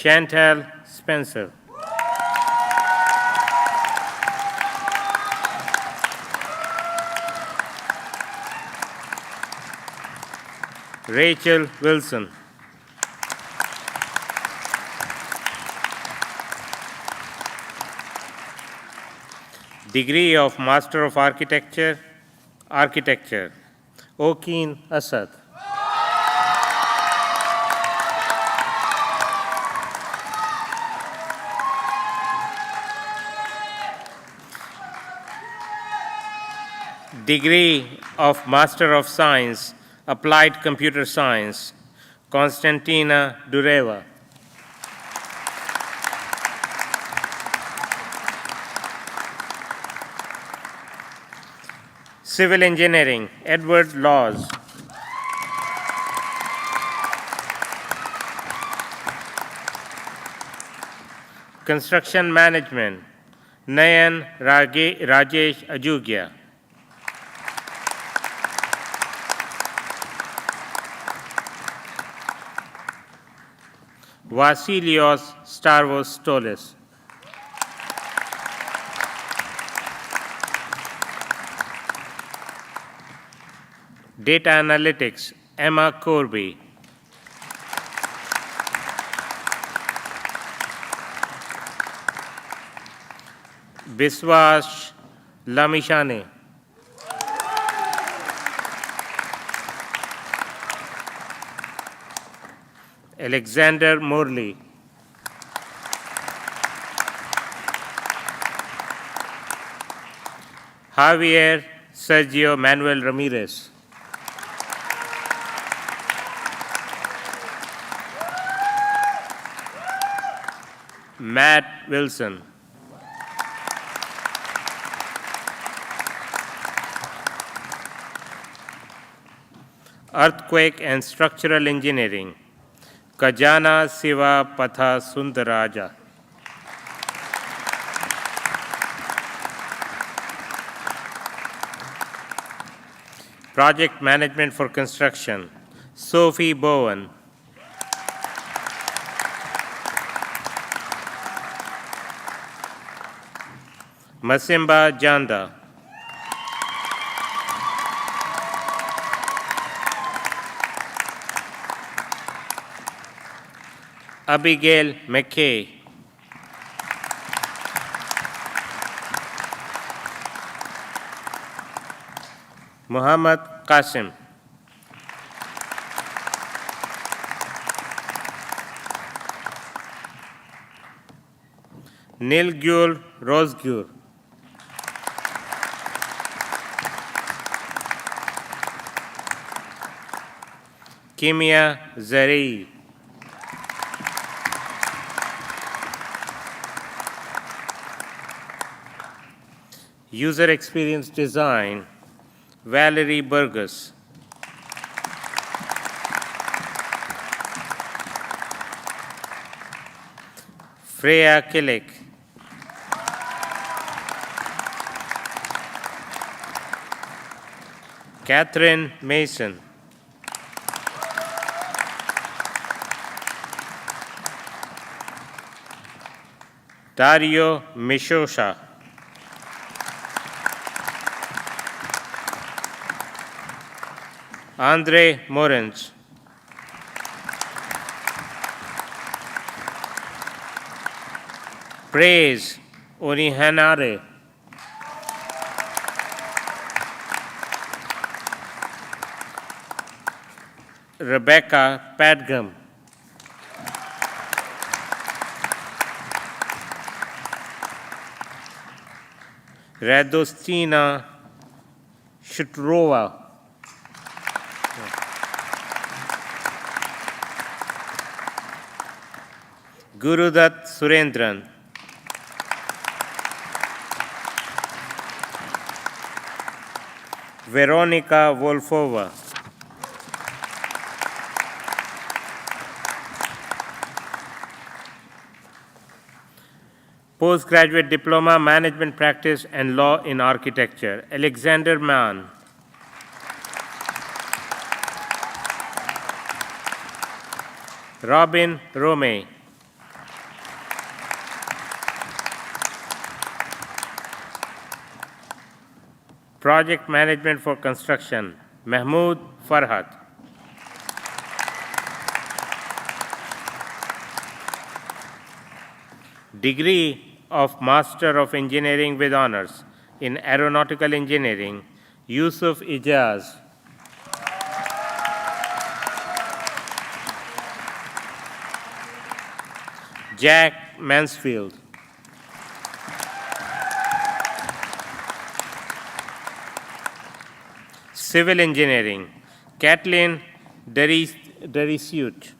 Chantal Spencer. Rachel Wilson. Degree of Master of Architecture, Architecture, Okin Asad. Degree of Master of Science, Applied Computer Science, Konstantina Dureva. Civil Engineering, Edward Laws. Construction Management, Nayan Rajesh Ajugia. Vasilios Stavros Stolis. Data Analytics, Emma Corby. Biswas Lamishane. Alexander Morley. Javier Sergio Manuel Ramirez. Matt Wilson. Earthquake and Structural Engineering, Kajana Siva Patha Sundaraja. Project Management for Construction, Sophie Bowen. Masimba Janda. Abigail McKay. Muhammad Qasim. Nilgyur Rozgyur. Kimia Zarei. User Experience Design, Valerie Burgess. Freya Killick. Catherine Mason. Dario Mishosha. Andre Morens. Praise Orihanare. Rebecca Padgham. Radostina Shutrova. Gurudat Surendran. Veronica Wolfova. Postgraduate Diploma, Management Practice and Law in Architecture, Alexander Mann. Robin Romay. Project Management for Construction, Mahmood Farhat. Degree of Master of Engineering with Honors in Aeronautical Engineering, Yusuf Ijaz. Jack Mansfield. Civil Engineering, Kathleen Derisiut.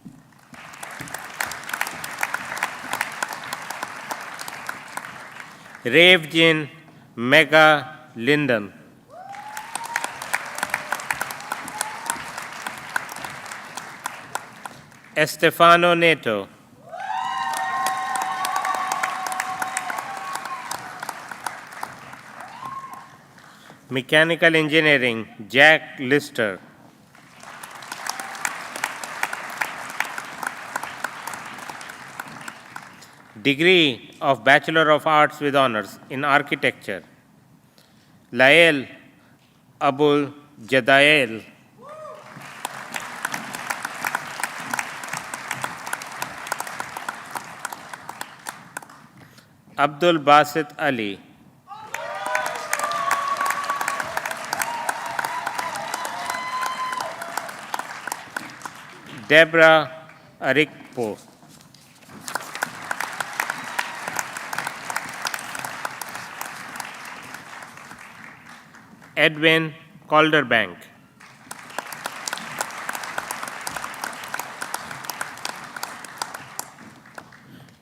Ravjin Mega Linden. Estefano Neto. Mechanical Engineering, Jack Lister. Degree of Bachelor of Arts with Honors in Architecture, Lael Abul Jadael. Abdul Basit Ali. Deborah Arikpo. Edwin Calderbank.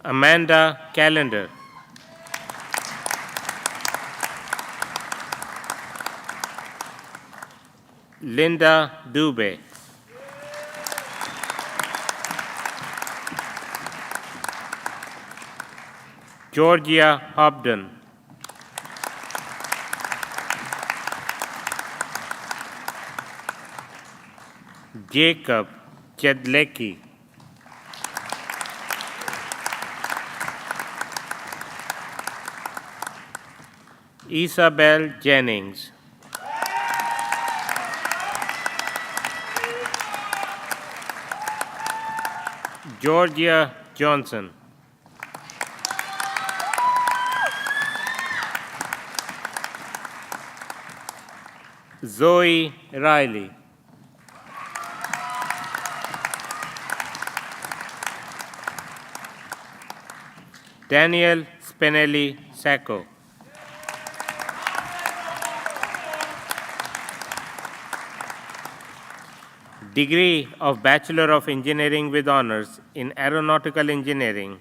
Amanda Callender. Linda Dubé. Georgia Hobden. Jacob Chedlecki. Isabel Jennings. Georgia Johnson. Zoe Riley. Daniel Spinelli Sacco. Degree of Bachelor of Engineering with Honors in Aeronautical Engineering,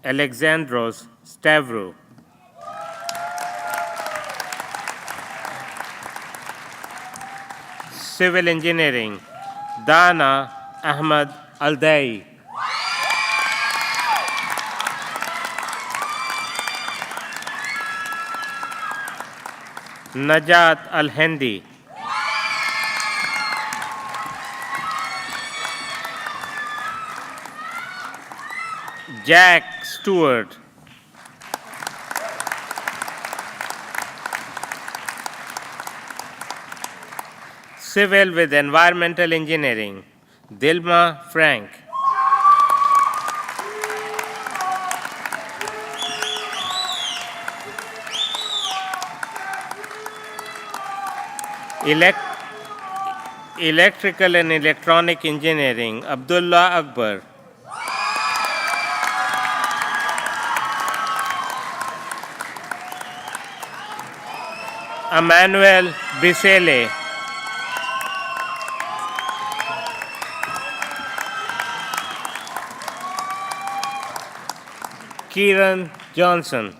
Alexandros Stavro. Civil Engineering, Dana Ahmad Aldai. Najat Al-Hendi. Jack Stewart. Civil with Environmental Engineering, Dilma Frank. Electrical and Electronic Engineering, Abdullah Akbar. Emmanuel Bisele. Kieran Johnson.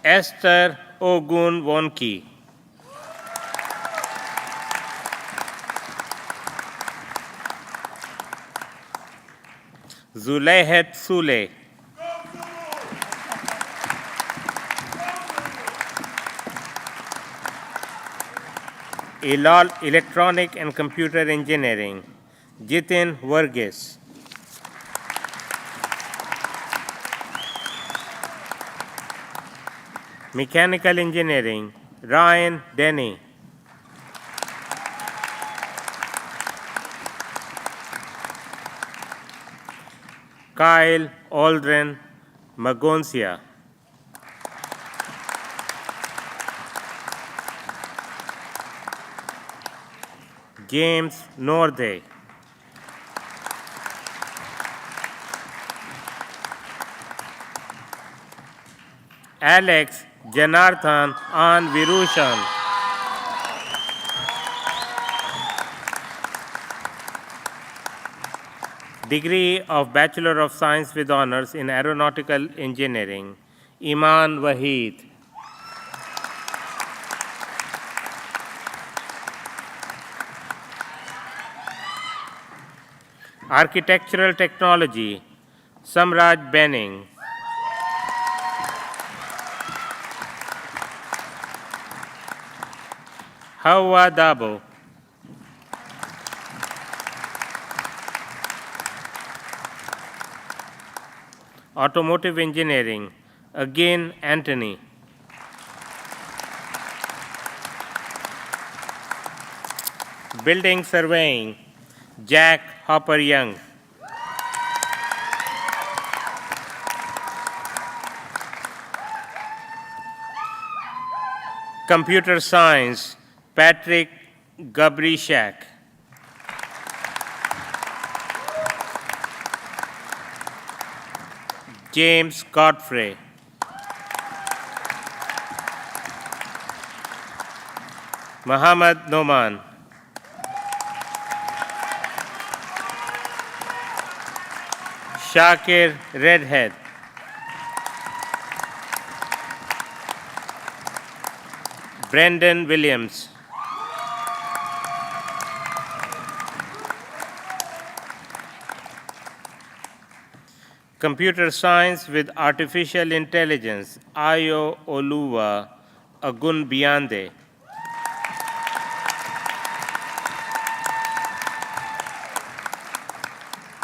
Esther Ogun Wonki. Zulaihat Sule. Electronic and Computer Engineering, Jitin Varghese. Mechanical Engineering, Ryan Denny. Kyle Aldrin Magoncia. James Norday. Alex Janarthan An Virushan. Degree of Bachelor of Science with Honors in Aeronautical Engineering, Iman Wahid. Architectural Technology, Samraj Benning. Hawa Dabo. Automotive Engineering, again Anthony. Building Surveying, Jack Hopper Young. Computer Science, Patrick Gabrishak. James Godfrey. Muhammad Noman. Shakir Redhead. Brendan Williams. Computer Science with Artificial Intelligence, Ayo Oluwa Agunbiande.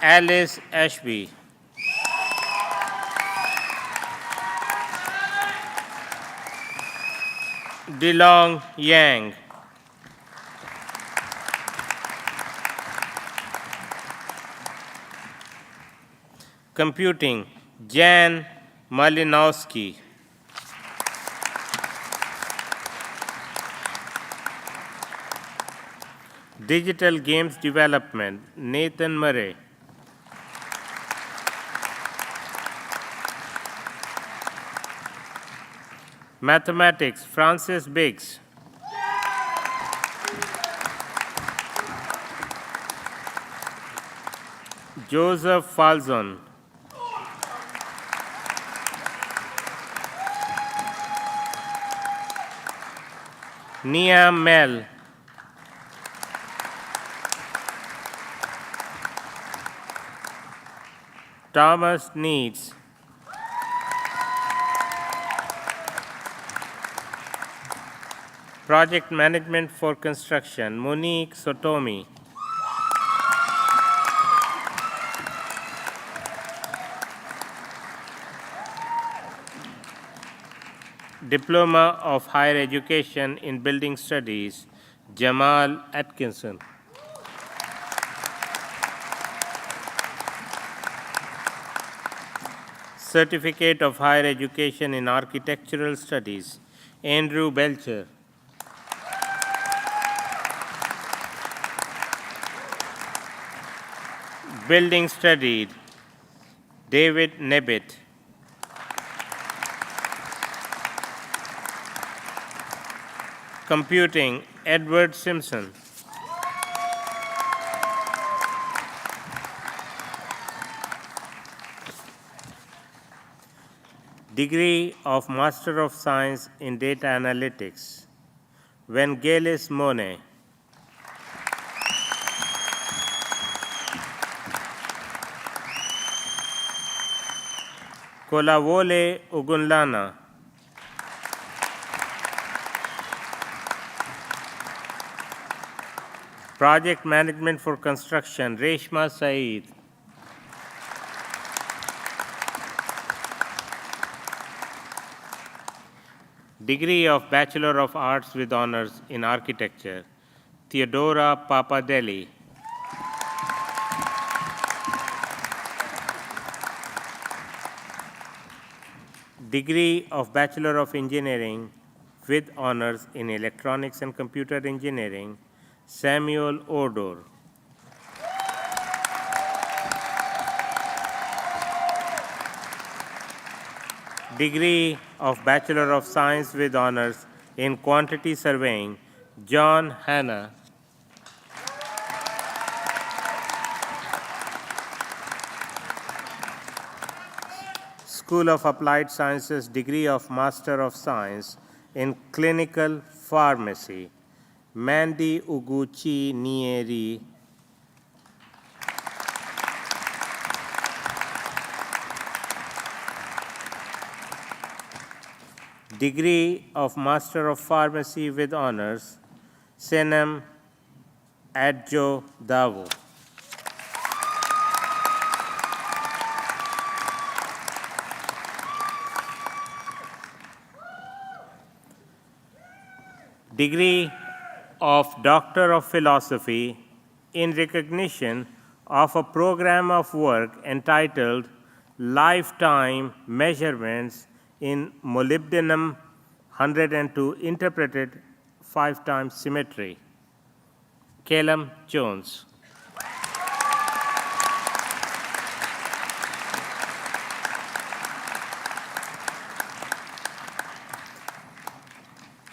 Alice Ashby. DeLong Yang. Computing, Jan Malinowski. Digital Games Development, Nathan Murray. Mathematics, Francis Biggs. Joseph Falzon. Nia Mel. Thomas Needs. Project Management for Construction, Monique Sotomi. Diploma of Higher Education in Building Studies, Jamal Atkinson. Certificate of Higher Education in Architectural Studies, Andrew Belcher. Building Studied, David Nebbit. Computing, Edward Simpson. Degree of Master of Science in Data Analytics, Vangelis Monet. Kolawole Ogunlana. Project Management for Construction, Reshma Saeed. degree of Bachelor of Arts with Honors in Architecture, Theodora Papadelli. Degree of Bachelor of Engineering with Honors in Electronics and Computer Engineering, Samuel Odor. Degree of Bachelor of Science with Honors in Quantity Surveying, John Hanna. School of Applied Sciences degree of Master of Science in Clinical Pharmacy, Mandy Uguchi Nieri. Degree of Master of Pharmacy with Honors, Senem Adjo Davo. Degree of Doctor of Philosophy in recognition of a program of work entitled Lifetime Measurements in Molybdenum 102 Interpreted 5-time Symmetry, Calum Jones.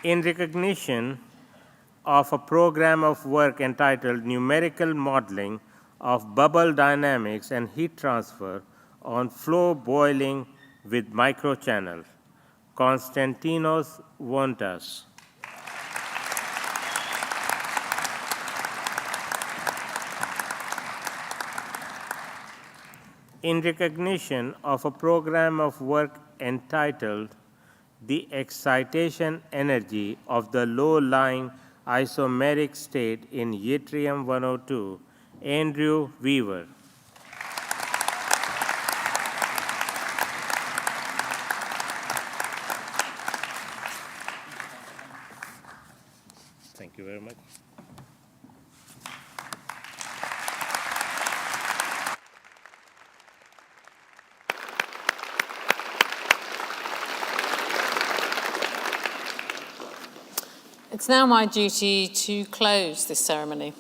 In recognition of a program of work entitled Numerical Modeling of Bubble Dynamics and Heat Transfer on Flow Boiling with Microchannel, Konstantinos Vontas. In recognition of a program of work entitled The Excitation Energy of the Low-Lying Isomeric State in Yttrium 102, Andrew Weaver. Thank you very much. It's now my duty to close this ceremony.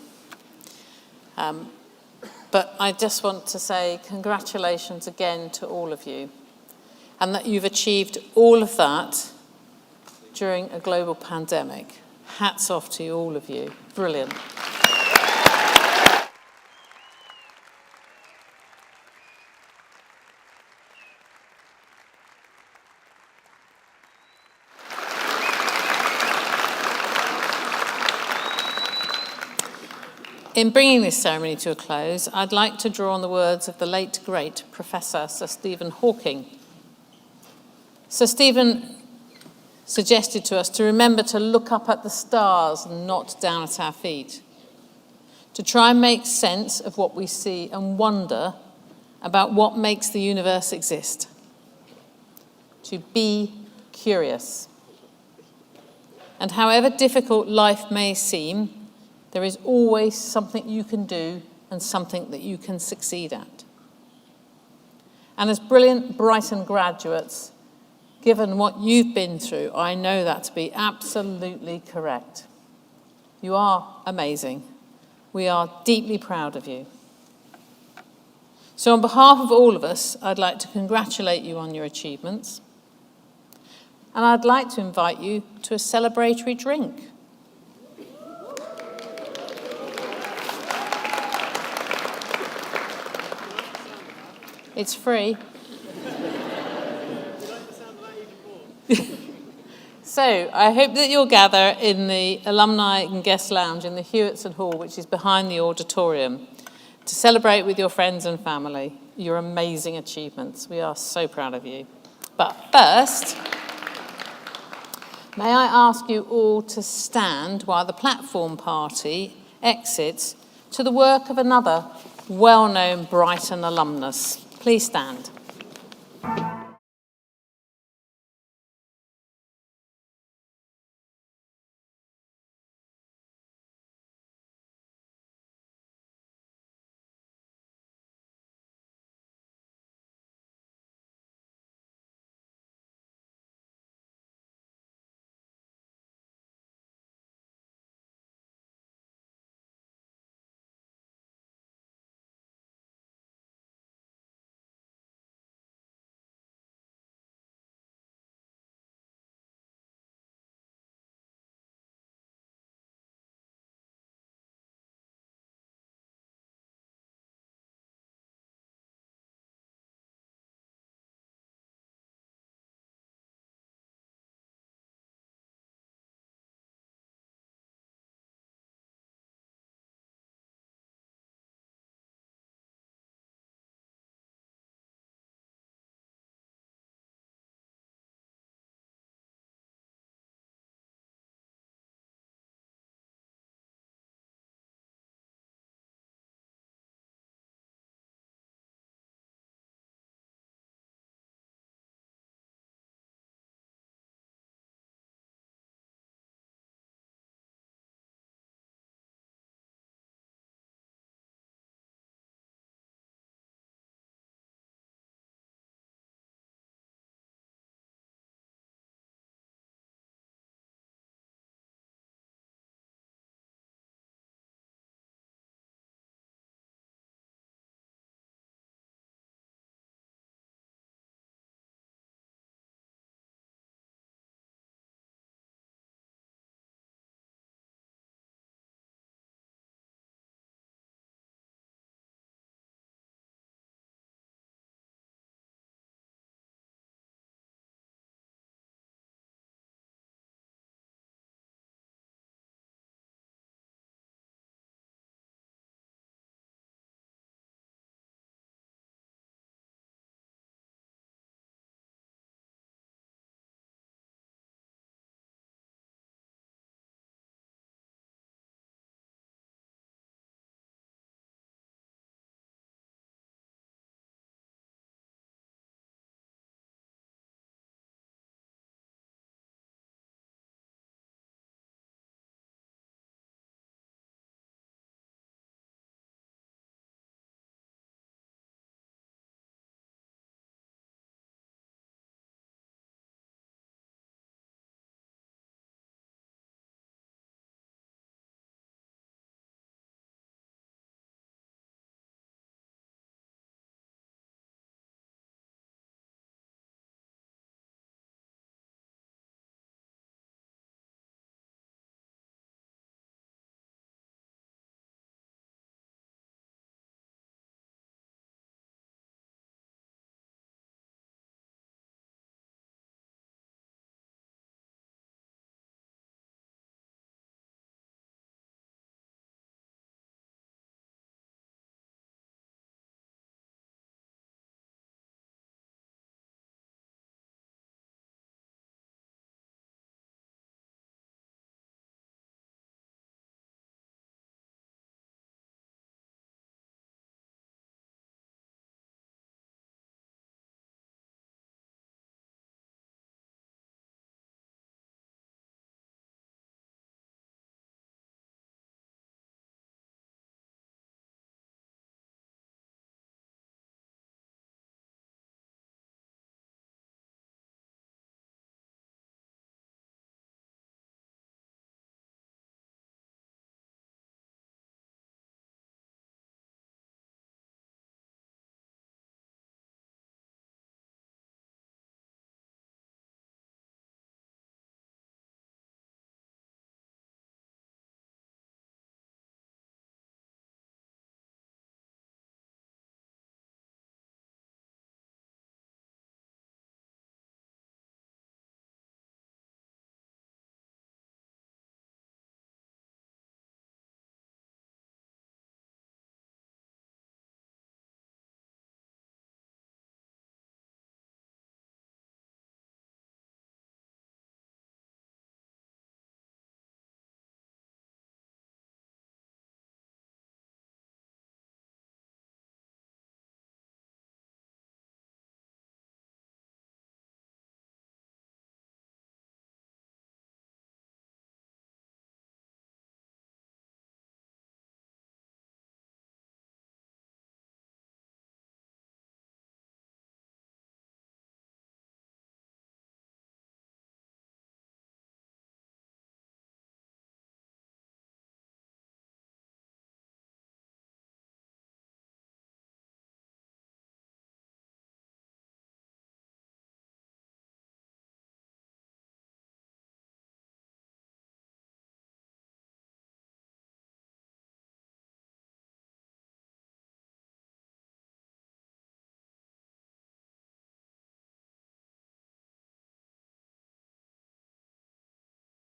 But I just want to say congratulations again to all of you, and that you've achieved all of that during a global pandemic. Hats off to all of you. Brilliant. In bringing this ceremony to a close, I'd like to draw on the words of the late, great Professor Sir Stephen Hawking. Sir Stephen suggested to us to remember to look up at the stars and not down at our feet, to try and make sense of what we see and wonder about what makes the universe exist, to be curious. And however difficult life may seem, there is always something you can do and something that you can succeed at. And as brilliant Brighton graduates, given what you've been through, I know that to be absolutely correct. You are amazing. We are deeply proud of you. So on behalf of all of us, I'd like to congratulate you on your achievements. And I'd like to invite you to a celebratory drink. It's free. So I hope that you'll gather in the Alumni and Guest Lounge in the Hewitson Hall, which is behind the auditorium, to celebrate with your friends and family your amazing achievements. We are so proud of you. But first, may I ask you all to stand while the platform party exits to the work of another well-known Brighton alumnus. Please stand.